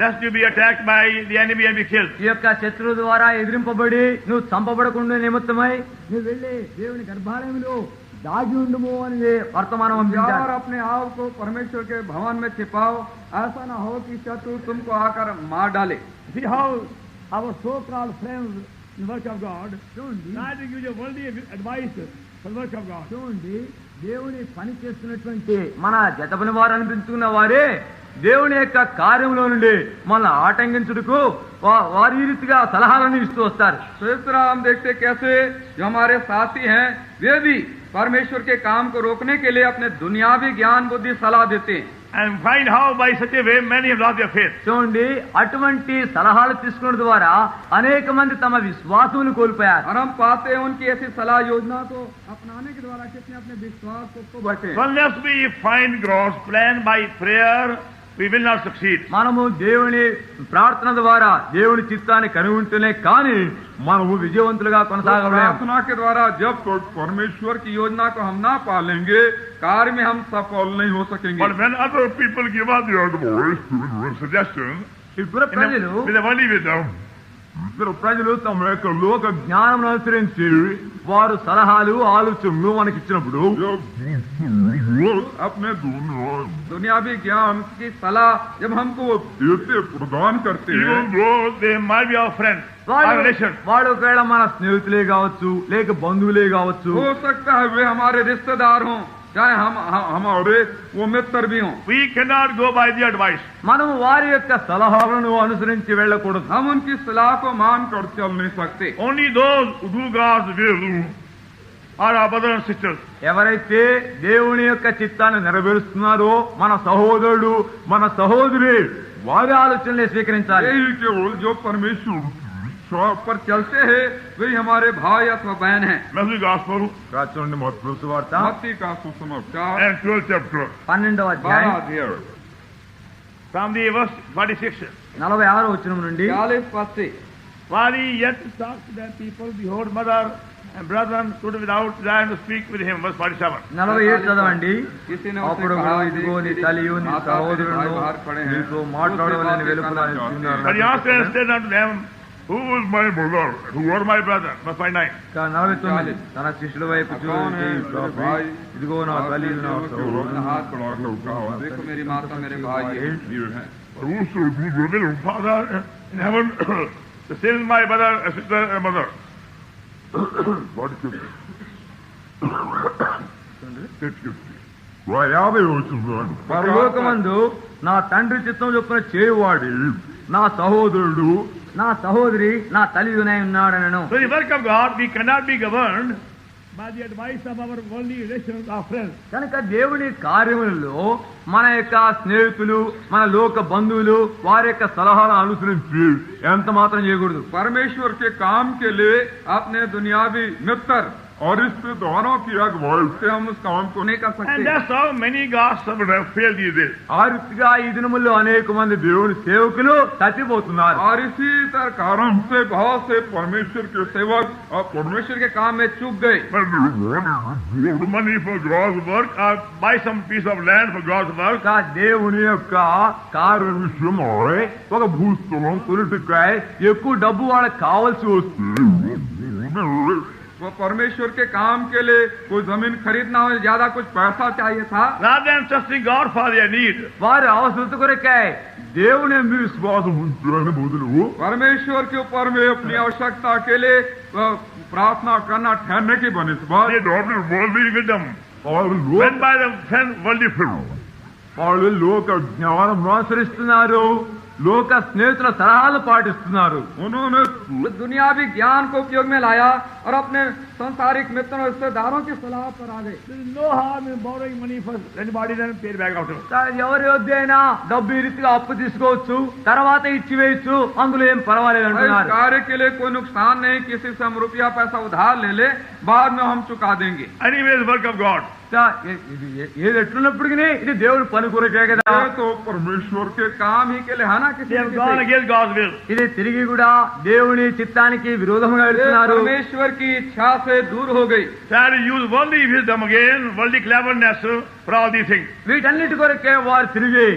lest you be attacked by the enemy and be killed. ఈ యొక్క శత్రువు ద్వారా ఎదిరింపబడి నువ్వు చంపబడకుండా నిమిత్తమై నువ్వు వెళ్ళి దేవుని గర్భాలయంలో దాగి ఉండుము అని వర్తమానం और పంపించారు. अपने आप को परमेश्वर के भवन में छिपाओ, ऐसा न हो कि शत्रु तुमको आकर मार डाले। See how our so-called friends the work of God, చూడండి not to give you worldly advice for the work of God. చూడండి దేవుని పని చేస్తున్నటువంటి మన జతపని వారు అనిపించుకున్న వారే దేవుని యొక్క కార్యంలో నుండి మన ఆటంకించుటకు వారి ఈ రీతిగా సలహాలను ఇస్తూ వస్తారు. तो इस तरह हम देखते कैसे जो हमारे साथी हैं वे भी परमेश्वर के काम को रोकने के लिए अपने दुनियावी ज्ञान बुद्धि सलाह देते हैं. And find how by such a way many have lost their faith. చూడండి అటువంటి సలహాలు తీసుకున్న ద్వారా అనేక మంది తమ విశ్వాసం కోల్పోయారు. और हम पाते हैं उनकी ऐसी सलाह योजना को अपनाने के द्वारा कितने अपने विश्वास को बढ़ते हैं. So unless we find God's plan by prayer, we will not succeed. మనము దేవుని ప్రార్థన ద్వారా దేవుని చిత్తాన్ని కనుగొంటేనే కానీ మనము విజయవంతులుగా కొనసాగలేము. प्रार्थना के द्वारा जब परमेश्वर की योजना को हम ना पालेंगे कार्य में हम सफल नहीं हो सकेंगे. But when other people give us the advice, suggestions, ఇప్పుడు ప్రజలు with a worldly wisdom, తమ యొక్క లోక జ్ఞానం అనుసరించి వారు సలహాలు ఆలోచనలు మనకి ఇచ్చినప్పుడు अपने दुनियावी ज्ञान की सलाह जब हमको देते प्रदान करते हैं, even though they might be our friends, our relations, వాళ్ళు ఒకవేళ మన స్నేహితులే కావచ్చు లేక బంధువులే కావచ్చు, हो सकता है वे हमारे रिश्तेदार हों चाहे हमारे वो मित्र भी हों, we cannot go by the advice. మనం వారి యొక్క సలహాలను అనుసరించి వెళ్ళకూడదు. हम उनकी सलाह को मान कर चल नहीं सकते. Only those who do God's will are our brothers and sisters. ఎవరైతే దేవుని యొక్క చిత్తాన్ని నెరవేరుస్తున్నారో మన సహోదరుడు మన సహోదరి వారి ఆలోచనలే స్వీకరించాలి. यही केवल जो परमेश्वर पर चलते हैं वही हमारे भाई अथवा बहन हैं. Matthew Gospel చూడండి మత్తయి సువార్త मत्ती का सुसमाचार and 12th chapter, 12వ అధ్యాయం 12 अध्याय from the verse 46. 46వ వచనం నుండి 40 पद से. While he yet talked to the people, behold, mother and brethren stood without, desiring to speak with him. Verse 47. 47 చదవండి. किसी ने అప్పుడు ఇదిగో నీ తల్లియు నీ సహోదరుడు నీతో మాట్లాడవాలని వెలుపల నిలుచున్నారు. But he answered and said unto them, who is my mother? Who are my brother? Verse 49. 49 తన శిష్యుల వైపు చూసి ఇదిగో నా తల్లి నా సహోదరుడు हाथ बढ़ा कहा, देखो मेरी माता मेरे भाई हैं. Who should be will Father in heaven, the same is my brother, sister, and mother. What is it? పరలోకమందు నా తండ్రి చిత్తం చొప్పున చేయువాడు నా సహోదరుడు నా సహోదరి నా తల్లియునై ఉన్నాడనను. So the work of God, we cannot be governed by the advice of our worldly relations, our friends. కనుక దేవుని కార్యములలో మన యొక్క స్నేహితులు మన లోక బంధువులు వారి యొక్క సలహాలను అనుసరించి ఎంత మాత్రం చేయకూడదు. परमेश्वर के काम के लिए अपने दुनियावी मित्र और रिश्तेदारों की अगुवाई से हम उस काम को नहीं कर And सकते. that's how many God's servants have failed these days. ఆ రీతిగా ఈ దినముల్లో అనేక మంది దేవుని సేవకులు తప్పిపోతున్నారు. और इसी तरह कारण से बहुत से परमेश्वर के सेवक और परमेश्वर के काम में चूक गए. But money for God's work, or buy some piece of land for God's work. ఇంకా దేవుని యొక్క కార్య విషయమై ఒక భూస్థలం కొనుటకై ఎక్కువ డబ్బు వాళ్ళకి కావాల్సి వస్తుంది. वो परमेश्वर के काम के लिए कोई जमीन खरीदना हो ज्यादा कुछ पैसा चाहिए था. Rather than trusting God for their need, వారి అవసరత కొరకై దేవుని ఎందు విశ్వాసం ఉంచడానికి బదులు परमेश्वर के ऊपर में अपनी आवश्यकता के लिए प्रार्थना करना ठहरने की बनिस्बत they adopted worldly wisdom. వాళ్ళు Went by the friend worldly film. వాళ్ళు లోక జ్ఞానం అనుసరిస్తున్నారు, లోక స్నేహితుల సలహాలు పాటిస్తున్నారు. उन्होंने दुनियावी ज्ञान को उपयोग में लाया और अपने संसारिक मित्रों और रिश्तेदारों की सलाह पर आ गए. There is no harm in borrowing money for anybody then pay it back afterwards. ఎవరి వద్దైనా డబ్బు ఈ రీతిగా అప్పు తీసుకోవచ్చు, తర్వాత ఇచ్చివేయచ్చు, అందులో ఏం పర్వాలేదు इस అంటున్నారు. कार्य के लिए कोई नुकसान नहीं. किसी से हम रुपया पैसा उधार ले ले बाद में हम चुका देंगे. Anyway, the work of God. ఏది ఎట్లున్నప్పటికీ ఇది దేవుడి పని కొరకే కదా. ये तो परमेश्वर के काम ही के लिए है ना. किसी They have gone against God's will. ఇది తిరిగి కూడా దేవుని చిత్తానికి విరోధంగా వెళ్తున్నారు. परमेश्वर की इच्छा से दूर हो गई. Try to use worldly wisdom again, worldly cleverness for all these things. వీటన్నిటి కొరకే వారు తిరిగి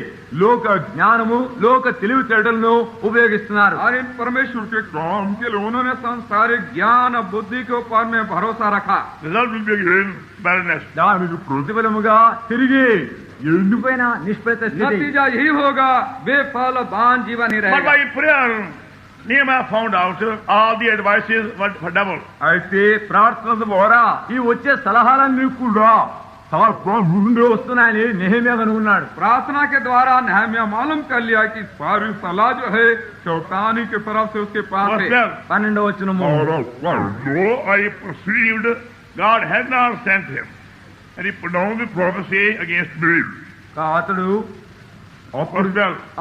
లోక జ్ఞానము లోక తెలివితేటలను ఉపయోగిస్తున్నారు. और इन परमेश्वर के काम के लिए उन्होंने संसारिक ज्ञान और बुद्धि के ऊपर में भरोसा रखा. Result will be again barrenness. దానికి ప్రతిఫలముగా తిరిగి ఎండిపోయిన నిష్ఫలిత స్థితి. नतीजा यही होगा बेफल बान जीवन ही But रहेगा. by prayer, Nehemiah found out all the advices were double. అయితే ప్రార్థన ద్వారా ఈ వచ్చే సలహాలన్నీ కూడా ముందే వస్తున్నాయని నెహెమ్యా కనుగొన్నాడు. प्रार्थना के द्वारा नहम्या मालूम कर लिया कि सारी सलाह जो है शैतानी की तरफ से उसके पास है. 12వ వచనము. Although I perceived God had not sent him, and he pronounced the prophecy against me. అతడు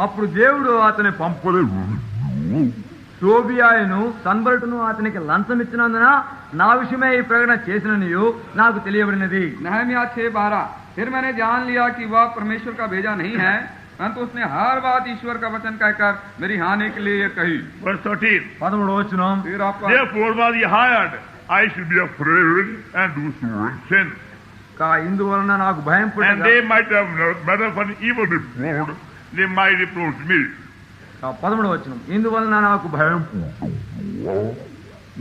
అప్పుడు దేవుడు అతని పంపలేదు. టోబియాను సన్బల్టును అతనికి లంచం ఇచ్చినందున నా విషయమే ఈ ప్రకటన చేసిననియు నాకు తెలియబడినది. नहम्या 6:12. फिर मैंने जान लिया कि वह परमेश्वर का भेजा नहीं है, परंतु उसने हर बात ईश्वर का वचन कहकर मेरी हानि के लिए कही. Verse 13. 13వ వచనం. Therefore was he hired, I should be afraid and do sin. ఇందువలన నాకు భయం పుట్టగా, and they might have better for evil report, they might reproach me. 13వ వచనం. ఇందువలన నాకు భయం,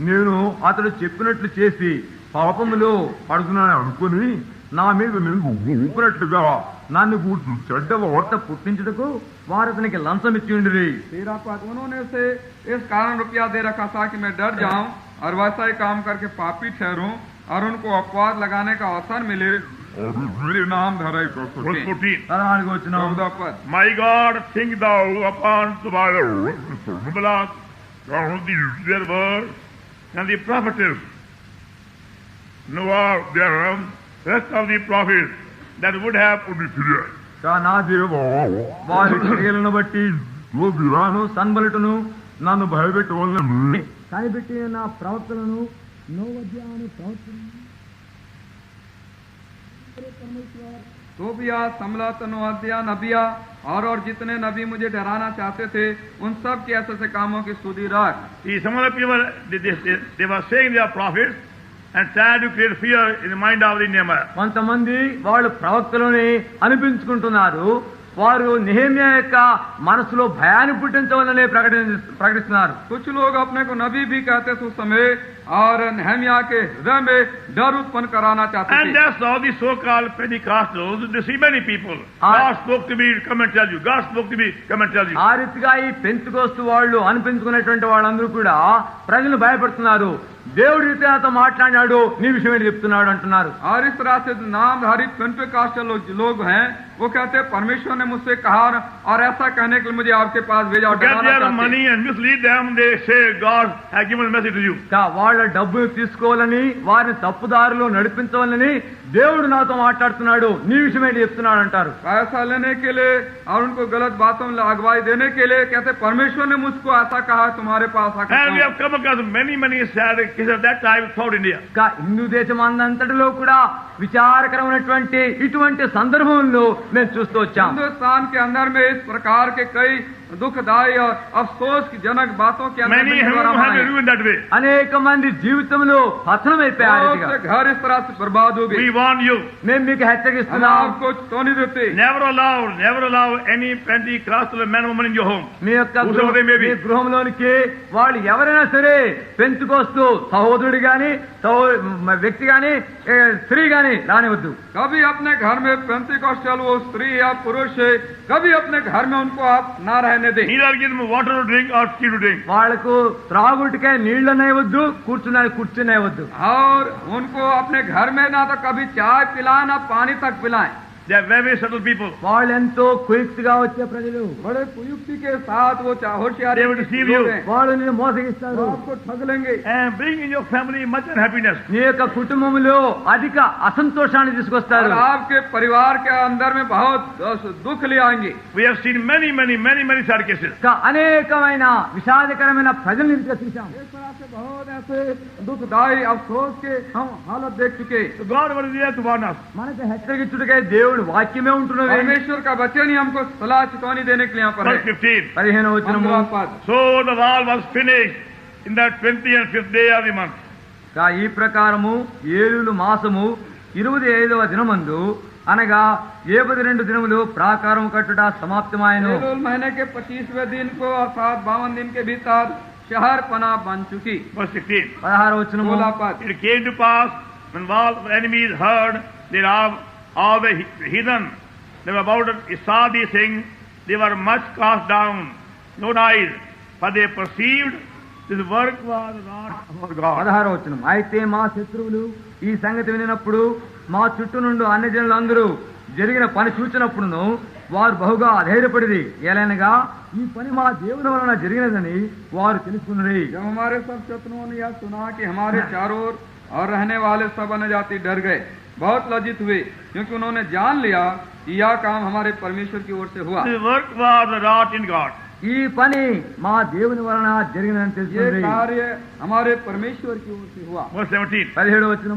నేను అతడు చెప్పినట్లు చేసి పాపములో పడుతున్నాను అనుకుని నా మీద ఊపినట్లుగా నన్ను చెడ్డ వార్త పుట్టించుటకు వారు అతనికి లంచం ఇచ్చి ఉండిరి. उन्होंने उसे इस कारण रुपया दे रखा था कि मैं डर जाऊं और वैसा ही काम करके पापी ठहरूं और उनको अपवाद लगाने का अवसर मिले. मेरे नाम धराई. 14. My God, think thou upon their words and the prophetess. Noah, the rest of the prophets that would have put the fear. నా దేవా, వారి క్రియలను బట్టి టోబియాను సన్బల్టును నన్ను భయపెట్టవలన కనిపెట్టిన నా ప్రవక్తలను నోవద్యాను ప్రవక్తలను टोबिया, समलत, नोअद्या, नबिया और जितने नबी मुझे डराना चाहते थे उन सब के ऐसे कामों की स्तुति रख. Some of the people they were saying they are prophets and tried to create fear in the mind of the Nehemiah. కొంతమంది వాళ్ళు ప్రవక్తలని అనిపించుకుంటున్నారు. వారు నెహెమ్యా యొక్క మనసులో భయాన్ని పుట్టించవాలని ప్రకటిస్తున్నారు. कुछ लोग अपने को नबी भी कहते थे उस समय और नेहमिया के हृदय में डर उत्पन्न कराना चाहते थे. And that's all the so-called Pentecostals deceive many people. God spoke to me, come and tell you. God spoke to me, come and tell you. ఆ రీతిగా ఈ పెంతెకోస్తు వాళ్ళు అనిపించుకునేటువంటి వాళ్ళందరూ కూడా ప్రజలు భయపడుతున్నారు. దేవుడి రీతితో మాట్లాడినాడు, నీ విషయం ఏంటి చెప్తున్నాడు అంటున్నారు. और इस तरह से नामधारी पेंटेकॉस्टल लोग हैं, वो कहते हैं परमेश्वर ने मुझसे कहा और ऐसा कहने के लिए मुझे आपके पास भेजा. To get their money and mislead them, they say God has given a message to you. వాళ్ళ డబ్బులు తీసుకోవాలని, వారిని తప్పుదారిలో నడిపించవాలని దేవుడు నాతో మాట్లాడుతున్నాడు, నీ విషయం ఏంటి చెప్తున్నాడు అంటారు. पैसा लेने के लिए और उनको गलत बातों में अगवाई देने के लिए कहते परमेश्वर ने मुझको ऐसा कहा तुम्हारे पास आकर. And we have come across many sad cases of that type throughout India. Hindu దేశం అంతటిలో కూడా విచారకరమైనటువంటి ఇటువంటి సందర్భంలో మేము చూస్తూ వచ్చాం. हिंदुस्तान के अंदर में इस प्रकार के कई दुखदायी और अफसोस की जनक बातों के Many have ruined that way. అనేక మంది జీవితంలో పతనమైపోయారు. घर इस तरह से बर्बाद हो गई. We warn you. మేము మీకు హెచ్చరిస్తున్నాం. आपको चेतावनी देते. Never allow any Pentecostal man or woman in your home. మీ యొక్క గృహంలోనికి వాళ్ళు ఎవరైనా సరే పెంతుకోస్తూ సహోదరుడు గాని వ్యక్తి గాని స్త్రీ గాని రానివద్దు. कभी अपने घर में पेंटिकॉस्टल वो स्त्री या पुरुष है, कभी अपने घर में उनको आप ना रहने दें. Neither give them water to drink or tea to drink. వాళ్ళకు త్రాగుటికే నీళ్లనేవద్దు, కూర్చునేవద్దు. और उनको अपने घर में ना तो कभी चाय पिलाएं ना पानी तक पिलाएं. They are very subtle people. వాళ్ళు ఎంతో కుయుక్తిగా వచ్చే ప్రజలు. बड़े कुयुक्ति के साथ वो होशियारी They will deceive you. వాళ్ళు నిన్ను మోసగిస్తారు. आपको ठग लेंगे And bring in your family much unhappiness. నీ యొక్క కుటుంబంలో అధిక అసంతోషాన్ని తీసుకొస్తారు. और आपके परिवार के अंदर में बहुत दुख ले आएंगे. We have seen many sad cases. అనేకమైన విషాదకరమైన ప్రజల్ని చూసాం. इस तरह से बहुत ऐसे दुखदायी अफसोस के हम हालत देख चुके. So God was there to warn us. మనకు హెచ్చరించుటకై దేవుడు వాక్యమే ఉంటున్నది. परमेश्वर का वचन ही हमको सलाह चेतावनी देने के लिए यहाँ पर है. 15వ వచనము. So the wall was finished in the 25th day of the month. ఈ ప్రకారము ఏలులు మాసము 25వ దినమందు అనగా 72 దినములు ప్రాకారం కట్టుట సమాప్తమాయెను. एलूल महीने के 25वें दिन को अर्थात 52 दिन के भीतर शहर पना बन चुकी. Verse 16. 16వ వచనము. It came to pass when all enemies heard thereof, all the heathen, they were about it, saw these things, they were much cast down, no eyes, for they perceived this work was not for God. 16వ వచనం. అయితే మా శత్రువులు ఈ సంగతి వినినప్పుడు మా చుట్టూ నుండి అన్ని జనులందరూ జరిగిన పని చూచినప్పుడును వారు బహుగా అధైర్యపడిది. ఏలైనగా ఈ పని మా దేవుని వలన జరిగినదని వారు తెలుసుకున్నది. जब हमारे सब शत्रुओं ने यह सुना कि हमारे चारों ओर और रहने वाले सब अन्य जाति डर गए, बहुत लज्जित हुए, क्योंकि उन्होंने जान लिया कि यह काम हमारे परमेश्वर की ओर से हुआ. This work was wrought in God. ఈ పని మా దేవుని వలన జరిగినదని ये తెలుసుకున్నది. कार्य हमारे परमेश्वर की ओर से हुआ. Verse 17. 17వ వచనం.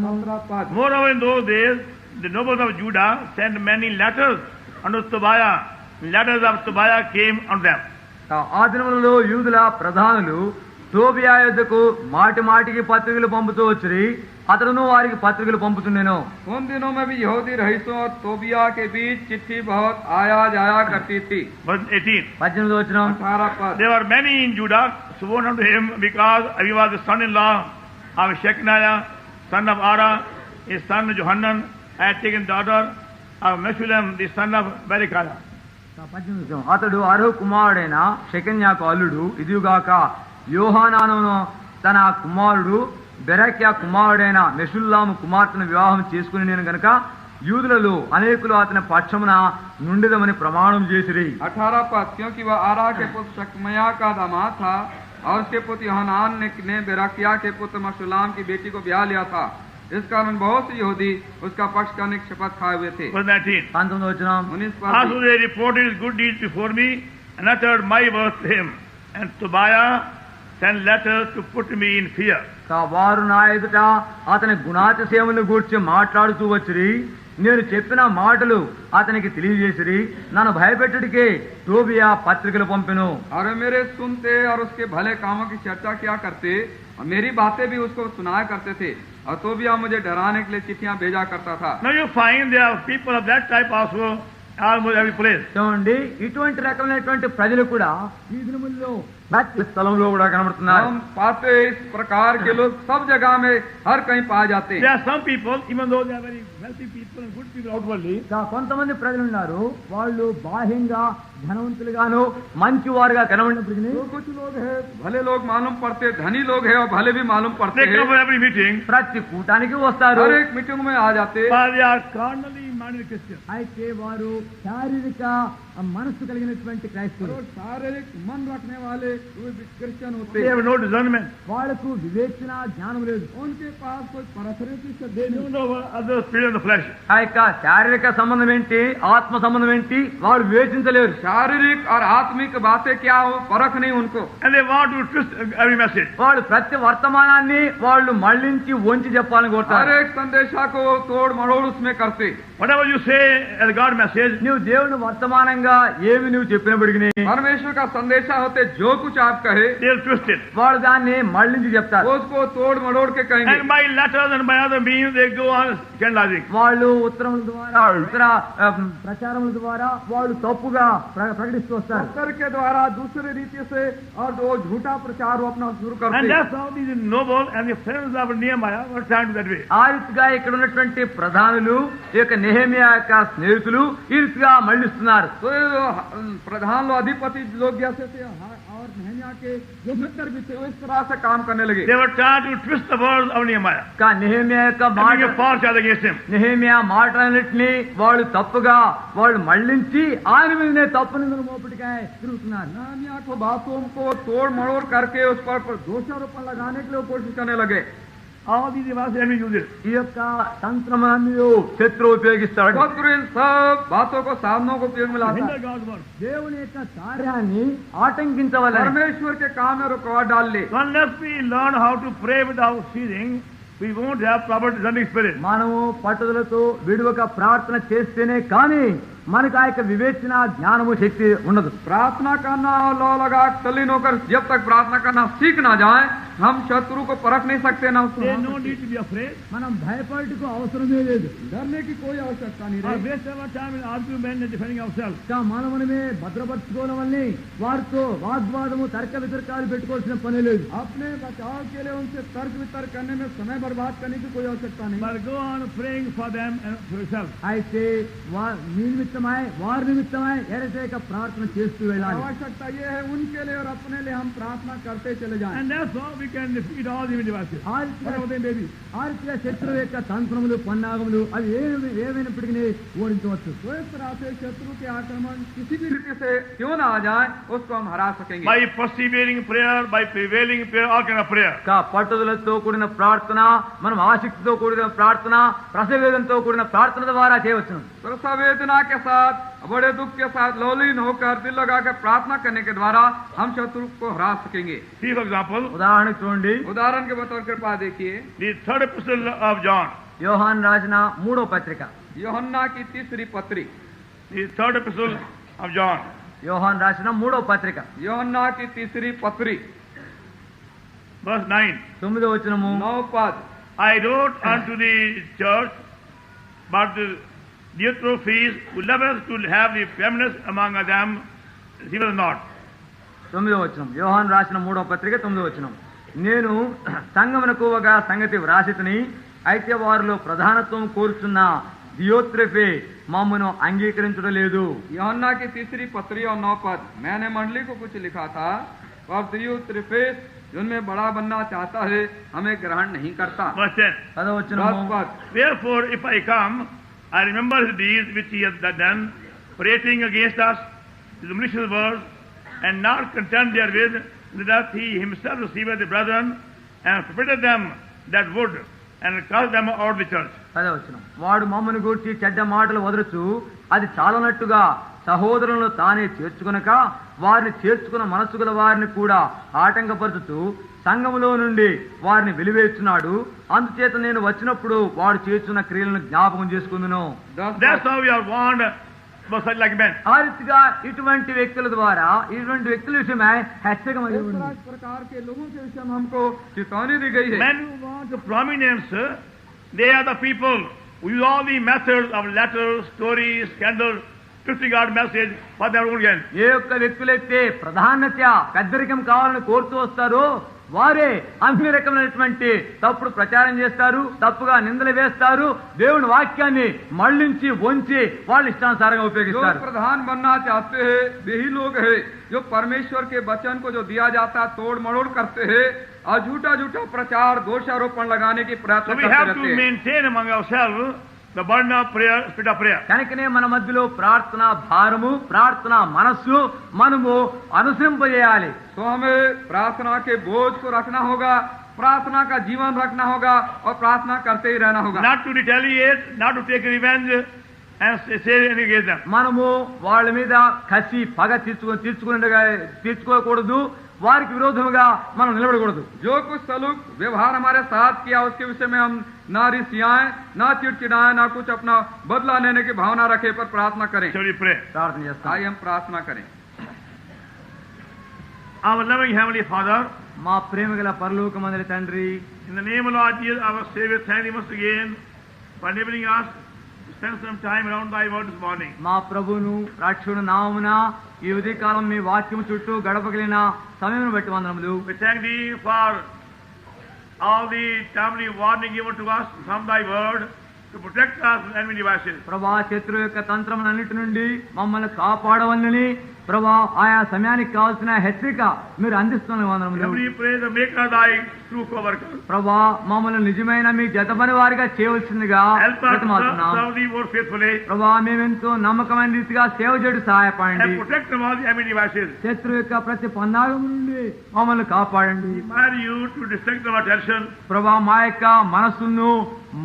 Moreover, in those days, the nobles of Judah sent many letters unto Tobiah. Letters of Tobiah came unto them. ఆ దినములలో యూదుల ప్రధానులు టోబియా యొద్దకు మాటి మాటికి పత్రికలు పంపుతూ వచ్చిరి. అతడును వారికి పత్రికలు పంపుతుండెను. उन दिनों में भी यहूदी रईसों और तोबिया के बीच चिट्ठी बहुत आया जाया करती थी. Verse 18. 18వ వచనం. 18 पद. There were many in Judah sworn unto him because he was the son-in-law of Shechaniah, son of Ara, his son Johanan had taken daughter of Meshullam, the son of Berechiah. 18వ వచనం. అతడు అర్హు కుమారుడైన షెకన్యాకు అల్లుడు. ఇదిగాక యోహానాను తన కుమారుడు బెరక్యా కుమారుడైన మెషుల్లాము కుమార్తెను వివాహం చేసుకుని నేను గనక యూదులలో అనేకులు అతని పక్షమున నుండిదమని ప్రమాణం చేసిరి. 18 पद. क्योंकि वह आरा के पुत्र शक्मया का दामाद था और उसके पुत्र योहानान ने बेराकिया के पुत्र मशुल्लाम की बेटी को ब्याह लिया था. इस कारण बहुत से यहूदी उसका पक्ष करने की शपथ खाए हुए थे. Verse 19. 19వ వచనం. 19 Also पद. they reported his good deeds before me and uttered my words to him. And Tobiah sent letters to put me in fear. వారు నా ఎదుట అతని గుణాతిశయములను గూర్చి మాట్లాడుతూ వచ్చిరి. నేను చెప్పిన మాటలు అతనికి తెలియజేసిరి. నన్ను భయపెట్టుడికే టోబియా పత్రికలు పంపెను. और मेरे सुनते और उसके भले कामों की चर्चा किया करते और मेरी बातें भी उसको सुनाया करते थे. और तोबिया मुझे डराने के लिए चिट्ठियां भेजा करता था. Now you find there are people of that type also almost every place. చూడండి, ఇటువంటి రకమైనటువంటి ప్రజలు కూడా ఈ దినముల్లో ప్రతి స్థలంలో కూడా కనబడుతున్నారు. हम पाते इस प्रकार के लोग सब जगह में हर कहीं पाए जाते There हैं. are some people, even though they are very wealthy people and good people outwardly, కొంతమంది ప్రజలు ఉన్నారు, వాళ్ళు బాహ్యంగా ధనవంతులుగాను మంచివారుగా కనబడినప్పటికీ तो कुछ लोग हैं भले लोग मालूम पड़ते, धनी लोग हैं और भले भी मालूम पड़ते they come हैं. for every meeting, ప్రతి కూటానికి వస్తారు. हर एक मीटिंग में आ जाते हैं. but they are carnally minded Christians. అయితే వారు శారీరక మనస్సు కలిగినటువంటి క్రైస్తవులు. और शारीरिक मन रखने वाले वे भी क्रिश्चियन होते They हैं. have no discernment. వాళ్లకు వివేచన జ్ఞానం లేదు. उनके पास कोई परस्परिक से They don't know other spirit of the flesh. ఆ యొక్క శారీరక సంబంధం ఏంటి, ఆత్మ సంబంధం ఏంటి, వారు వివేచించలేరు. शारीरिक और आत्मिक बातें क्या हो परख नहीं उनको. And they want to twist every message. వాళ్ళు ప్రతి వర్తమానాన్ని వాళ్ళు మళ్లించి వంచి చెప్పాలని हर కోరుతారు. एक संदेशा को तोड़ मरोड़ उसमें करते. Whatever you say as God message, నువ్వు దేవుని వర్తమానంగా ఏమి నువ్వు చెప్పినప్పటికీ परमेश्वर का संदेशा होते जो कुछ आप कहे they'll twist it. వాళ్ళు దాన్ని మళ్లించి చెప్తారు. वो उसको तोड़ मरोड़ के कहेंगे. And by letters and by other means they go on scandalizing. వాళ్ళు ఉత్తరముల ద్వారా ఇతర ప్రచారముల ద్వారా వాళ్ళు తప్పుగా ప్రకటిస్తూ వస్తారు. पत्थर के द्वारा दूसरे रीति से और वो झूठा प्रचार वो अपना शुरू And करते. that's how these nobles and the friends of Nehemiah were trying to that way. ఆ రీతిగా ఇక్కడ ఉన్నటువంటి ప్రధానులు ఈ యొక్క నెహెమియా యొక్క స్నేహితులు ఈ రీతిగా మళ్లిస్తున్నారు. तो ये जो प्रधान लोग अधिपति लोग जैसे थे और नहम्याह के जो मित्र भी थे वो इस तरह से काम करने लगे. They were trying to twist the words of Nehemiah. Nehemiah యొక్క And bring a మాట false charge against him. Nehemiah మాటలన్నింటినీ వాళ్ళు తప్పుగా వాళ్ళు మళ్లించి ఆయన మీదనే తప్పు నిందలు మోపటిగా తిరుగుతున్నారు. नहम्याह को बातों को तोड़ मरोड़ करके उस पर दोषारोपण लगाने के लिए कोशिश करने लगे. All these devices enemy use it. ఈ యొక్క తంత్రమాన్ని శత్రువు ఉపయోగిస్తాడు. शत्रु इन सब बातों को साधनों को उपयोग में लाता Hinder है. God's word. దేవుని యొక్క కార్యాన్ని ఆటంకించవలెను. परमेश्वर के काम में रुकावट डाल ले. So unless we learn how to pray without ceasing, we won't have proper discerning spirit. మనము పట్టుదలతో విడువక ప్రార్థన చేస్తేనే కానీ మనకు ఆ యొక్క వివేచన జ్ఞానము శక్తి ఉండదు. प्रार्थना करना और लौ लगा तल्लीन होकर जब तक प्रार्थना करना सीख ना जाए हम शत्रु को परख नहीं सकते ना उसको. There's no need to be afraid. మనం భయపడటకు అవసరమే లేదు. डरने की कोई आवश्यकता नहीं Or रही. waste our time in argument and defending ourselves. మనమనమే భద్రపరచుకోవడం వల్ల వారితో వాగ్వాదము తర్క వితర్కాలు పెట్టుకోవాల్సిన పని లేదు. अपने बचाव के लिए उनसे तर्क वितर्क करने में समय बर्बाद करने की कोई आवश्यकता नहीं. But go on praying for them and for yourself. అయితే మీ నిమిత్తం నిమిత్తమై వారి నిమిత్తమై ఎడతెగక ప్రార్థన చేస్తూ వెళ్ళాలి. आवश्यकता ये है उनके लिए और अपने लिए हम प्रार्थना करते चले जाएं. And that's how we can defeat all the enemy devices. ఆ రీతిగా శత్రువు యొక్క తంత్రములు పన్నాగములు అవి ఏమైనప్పటికీ ఓడించవచ్చు. तो इस तरह से शत्रु के आक्रमण किसी भी रीति से क्यों ना आ जाए उसको हम हरा सकेंगे. By persevering prayer, by prevailing prayer, all kind of prayer. పట్టుదలతో కూడిన ప్రార్థన, మనం ఆసక్తితో కూడిన ప్రార్థన, ప్రసవేదంతో కూడిన ప్రార్థన ద్వారా చేయవచ్చును. प्रसवेदना के साथ, बड़े दुख के साथ लौलीन होकर दिल लगाकर प्रार्थना करने के द्वारा हम शत्रु को हरा सकेंगे. See, for example, ఉదాహరణ చూడండి, उदाहरण के बतौर कृपा देखिए the third epistle of John. యోహాను రాసిన 3వ పత్రిక. యోహन्ना की तीसरी पत्री. The third epistle of John. యోహాను రాసిన 3వ పత్రిక. యోహन्ना की तीसरी पत्री. Verse 9. 9వ వచనము. 9 पद. I wrote unto the church, but Diotrephes, who loveth to have the preeminence among them, receiveth not. 9వ వచనం. యోహాను రాసిన 3వ పత్రిక 9వ వచనం. నేను సంగమునకు ఒక సంగతి వ్రాసితిని, అయితే వారిలో ప్రధానత్వం కోరుచున్న దియోత్రెఫే మమ్మను అంగీకరించడలేదు. యోహन्ना की तीसरी पत्री और 9 पद. मैंने मंडली को कुछ लिखा था, और दियोत्रेफेस जिनमें बड़ा बनना चाहता है हमें ग्रहण नहीं करता. Verse 10. 10వ వచనము. 10 पद. Wherefore, if I come, I remember his deeds which he hath done, prating against us with malicious words, and not content therewith, that he himself receiveth the brethren, and forbidden them that would, and cast them out of the church. 10వ వచనం. వాడు మమ్మను గూర్చి చెడ్డ మాటలు వదలుచు, అది చాలనట్టుగా సహోదరులను తానే చేర్చుకొనక వారిని చేర్చుకున్న మనస్సు గల వారిని కూడా ఆటంకపరుచుతూ సంఘములో నుండి వారిని వెలివేస్తున్నాడు. అందుచేత నేను వచ్చినప్పుడు వాడు చేస్తున్న క్రియలను జ్ఞాపకం చేసుకుందును. That's how we are warned by such like men. ఆ రీతిగా ఇటువంటి వ్యక్తుల ద్వారా ఇటువంటి వ్యక్తుల విషయమై హెచ్చరిక इस प्रकार के लोगों के विषय में हमको चेतावनी दी गई है. Men who want prominence, they are the people who use all the methods of letters, stories, scandals, disregard message for their own gain. ఏ యొక్క వ్యక్తులైతే ప్రాధాన్యత పెద్దరికం కావాలని కోరుతూ వస్తారో వారే అన్ని రకమైనటువంటి తప్పుడు ప్రచారం చేస్తారు, తప్పుగా నిందలు వేస్తారు, దేవుని వాక్యాన్ని మళ్లించి వంచి వాళ్ళ ఇష్టానుసారంగా जो ఉపయోగిస్తారు. प्रधान बनना चाहते हैं वही लोग है जो परमेश्वर के वचन को जो दिया जाता है तोड़ मड़ोड़ करते हैं और झूठा झूठा प्रचार दोषारोपण लगाने की So प्रयत्न we करते have to रहते हैं. maintain among ourselves the burden of prayer, spirit of prayer. కనుకనే మన మధ్యలో ప్రార్థన భారము, ప్రార్థన మనస్సు మనము అనుసరింపజేయాలి. तो हमें प्रार्थना के बोझ को रखना होगा, प्रार्थना का जीवन रखना होगा और प्रार्थना करते ही रहना होगा. Not to retaliate, not to take revenge and say anything against them. మనము వాళ్ళ మీద కసి పగ తీర్చుకోకూడదు, వారికి విరోధముగా మనం నిలబడకూడదు. जो कुछ सलूक व्यवहार हमारे साथ किया उसके विषय में हम ना रिसियाएं, ना चिड़चिड़ाएं, ना कुछ अपना बदला लेने की भावना रखे, पर प्रार्थना करें. Shall we pray? ప్రార్థన చేస్తాం. आइए हम प्रार्थना करें. Our loving Heavenly Father, మా ప్రేమ గల పరలోకమందుల తండ్రి, in the name of Lord Jesus, our Savior, thank you once again for enabling us to spend some time around Thy Word this morning. మా ప్రభువును రక్షకుడు నామమున ఈ ఉదయకాలం మీ వాక్యం చుట్టూ గడపగలిగిన సమయం బట్టి వందనములు. We thank Thee for all the timely warning given to us from Thy Word to protect us from enemy devices. ప్రభా శత్రువు యొక్క తంత్రములన్నిటి నుండి మమ్మల్ని కాపాడవలని ప్రభా ఆయా సమయానికి కావాల్సిన హెచ్చరిక మీరు అందిస్తున్న వందనములు. Every praise the Maker Thy true co-worker. ప్రభా మమ్మల్ని నిజమైన మీ జతపని వారిగా చేయవలసిందిగా Help us to బ్రతిమాలుతున్నాం. serve Thee more faithfully ప్రభా మేమెంతో నమ్మకమైన రీతిగా సేవ చేయడం సహాయపడండి. and protect from all the enemy devices. శత్రువు యొక్క ప్రతి పందాగం నుండి మమ్మల్ని కాపాడండి. Require You to distract our attention ప్రభా మా యొక్క మనస్సును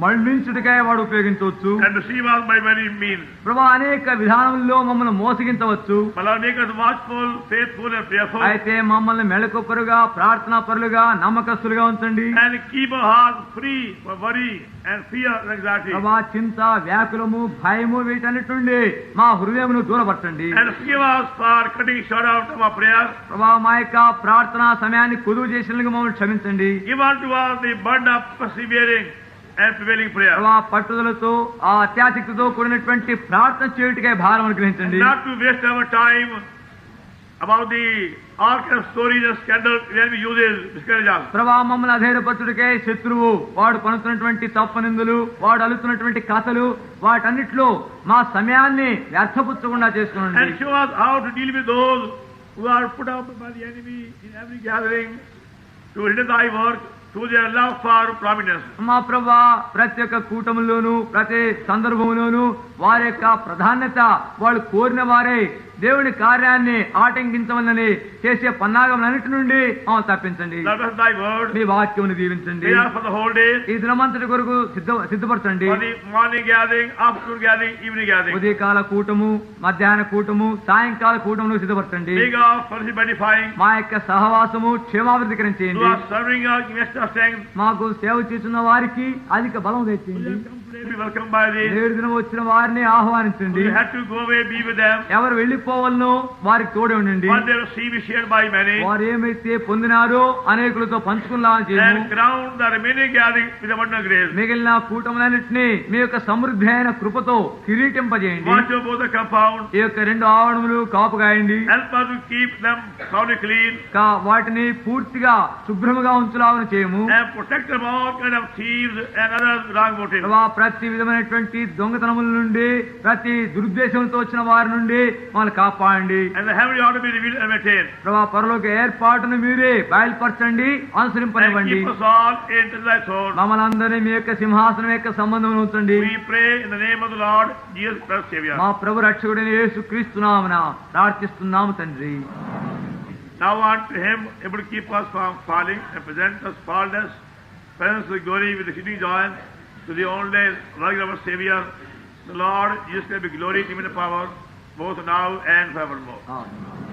మళ్లించుటకై వాడు ఉపయోగించవచ్చు. and deceive us by many means. ప్రభా అనేక విధానంలో మమ్మల్ని మోసగించవచ్చు. But Lord, make us watchful, faithful and prayerful, అయితే మమ్మల్ని మెళకుపరుగా, ప్రార్థనా పరులుగా, నమ్మకస్తులుగా ఉంచండి. and keep our hearts free from worry and fear and anxiety. ప్రభా చింత, వ్యాకులము, భయము వీటన్నిటి నుండి మా హృదయమును దూరపరచండి. And forgive us for cutting short out of our prayers. ప్రభా మా యొక్క ప్రార్థనా సమయాన్ని కుదువు చేసినందుకు మమ్మల్ని క్షమించండి. Give unto us the burden of persevering and prevailing prayer. ప్రభా పట్టుదలతో ఆ అత్యాసక్తితో కూడినటువంటి ప్రార్థన చేయుటకై భారం అనుగ్రహించండి. Not to waste our time about the all kind of stories and scandal the enemy uses to discourage us. ప్రభా మమ్మల్ని అధైర్యపరచుడికే శత్రువు వాడు పనుతున్నటువంటి తప్పనిందులు వాడు అలుతున్నటువంటి కథలు వాటన్నిటిలో మా సమయాన్ని వ్యర్థపుచ్చకుండా చేసుకున్నాడు. And show us how to deal with those who are put up by the enemy in every gathering to hinder thy work through their love for prominence. మా ప్రభా ప్రతి ఒక్క కూటములోను ప్రతి సందర్భంలోను వారి యొక్క ప్రాధాన్యత వాళ్ళు కోరిన వారే దేవుని కార్యాన్ని ఆటంకించవలని చేసే పన్నాగములన్నిటి నుండి తప్పించండి. Thy word, మీ వాక్యమును దీవించండి. for the whole day, ఈ దినమంతటి కొరకు సిద్ధపరచండి. for the morning gathering, afternoon gathering, evening gathering. ఉదయకాల కూటము, మధ్యాహ్న కూటము, సాయంకాల కూటమును సిద్ధపరచండి. మా యొక్క సహవాసము క్షేమాభివృద్ధికరించేయండి. మాకు సేవ చేస్తున్న వారికి అధిక బలం తెచ్చేయండి. నేడు దినం వచ్చిన వారిని ఆహ్వానించండి. ఎవరు వెళ్లిపోవాలనో వారికి తోడే ఉండండి. వారు ఏమైతే పొందినారో అనేకులతో పంచుకున్నా మిగిలిన కూటములన్నింటినీ మీ యొక్క సమృద్ధి అయిన కృపతో కిరీటింపజేయండి. ఈ యొక్క 2 ఆవరణములు కాపుగాయండి. వాటిని పూర్తిగా శుభ్రముగా ఉంచులాగా చేయము. ప్రతి విధమైనటువంటి దొంగతనముల నుండి ప్రతి దురుద్దేశంతో వచ్చిన వారి నుండి మమ్మల్ని కాపాడండి. ప్రభా పరలోక ఏర్పాటును మీరే బయలుపరచండి, అనుసరింపనివ్వండి. మమ్మల్ని అందరినీ మీ యొక్క సింహాసనం యొక్క సంబంధం ఉంచండి. మా ప్రభు రక్షకుడైన యేసుక్రీస్తు నామమున ప్రార్థిస్తున్నాము తండ్రి. Now unto him able to keep us from falling and present us faultless, presence with glory with exceeding joy, to the only Lord our Savior, the Lord Jesus Christ, be glory, given power, both now and forevermore. Amen.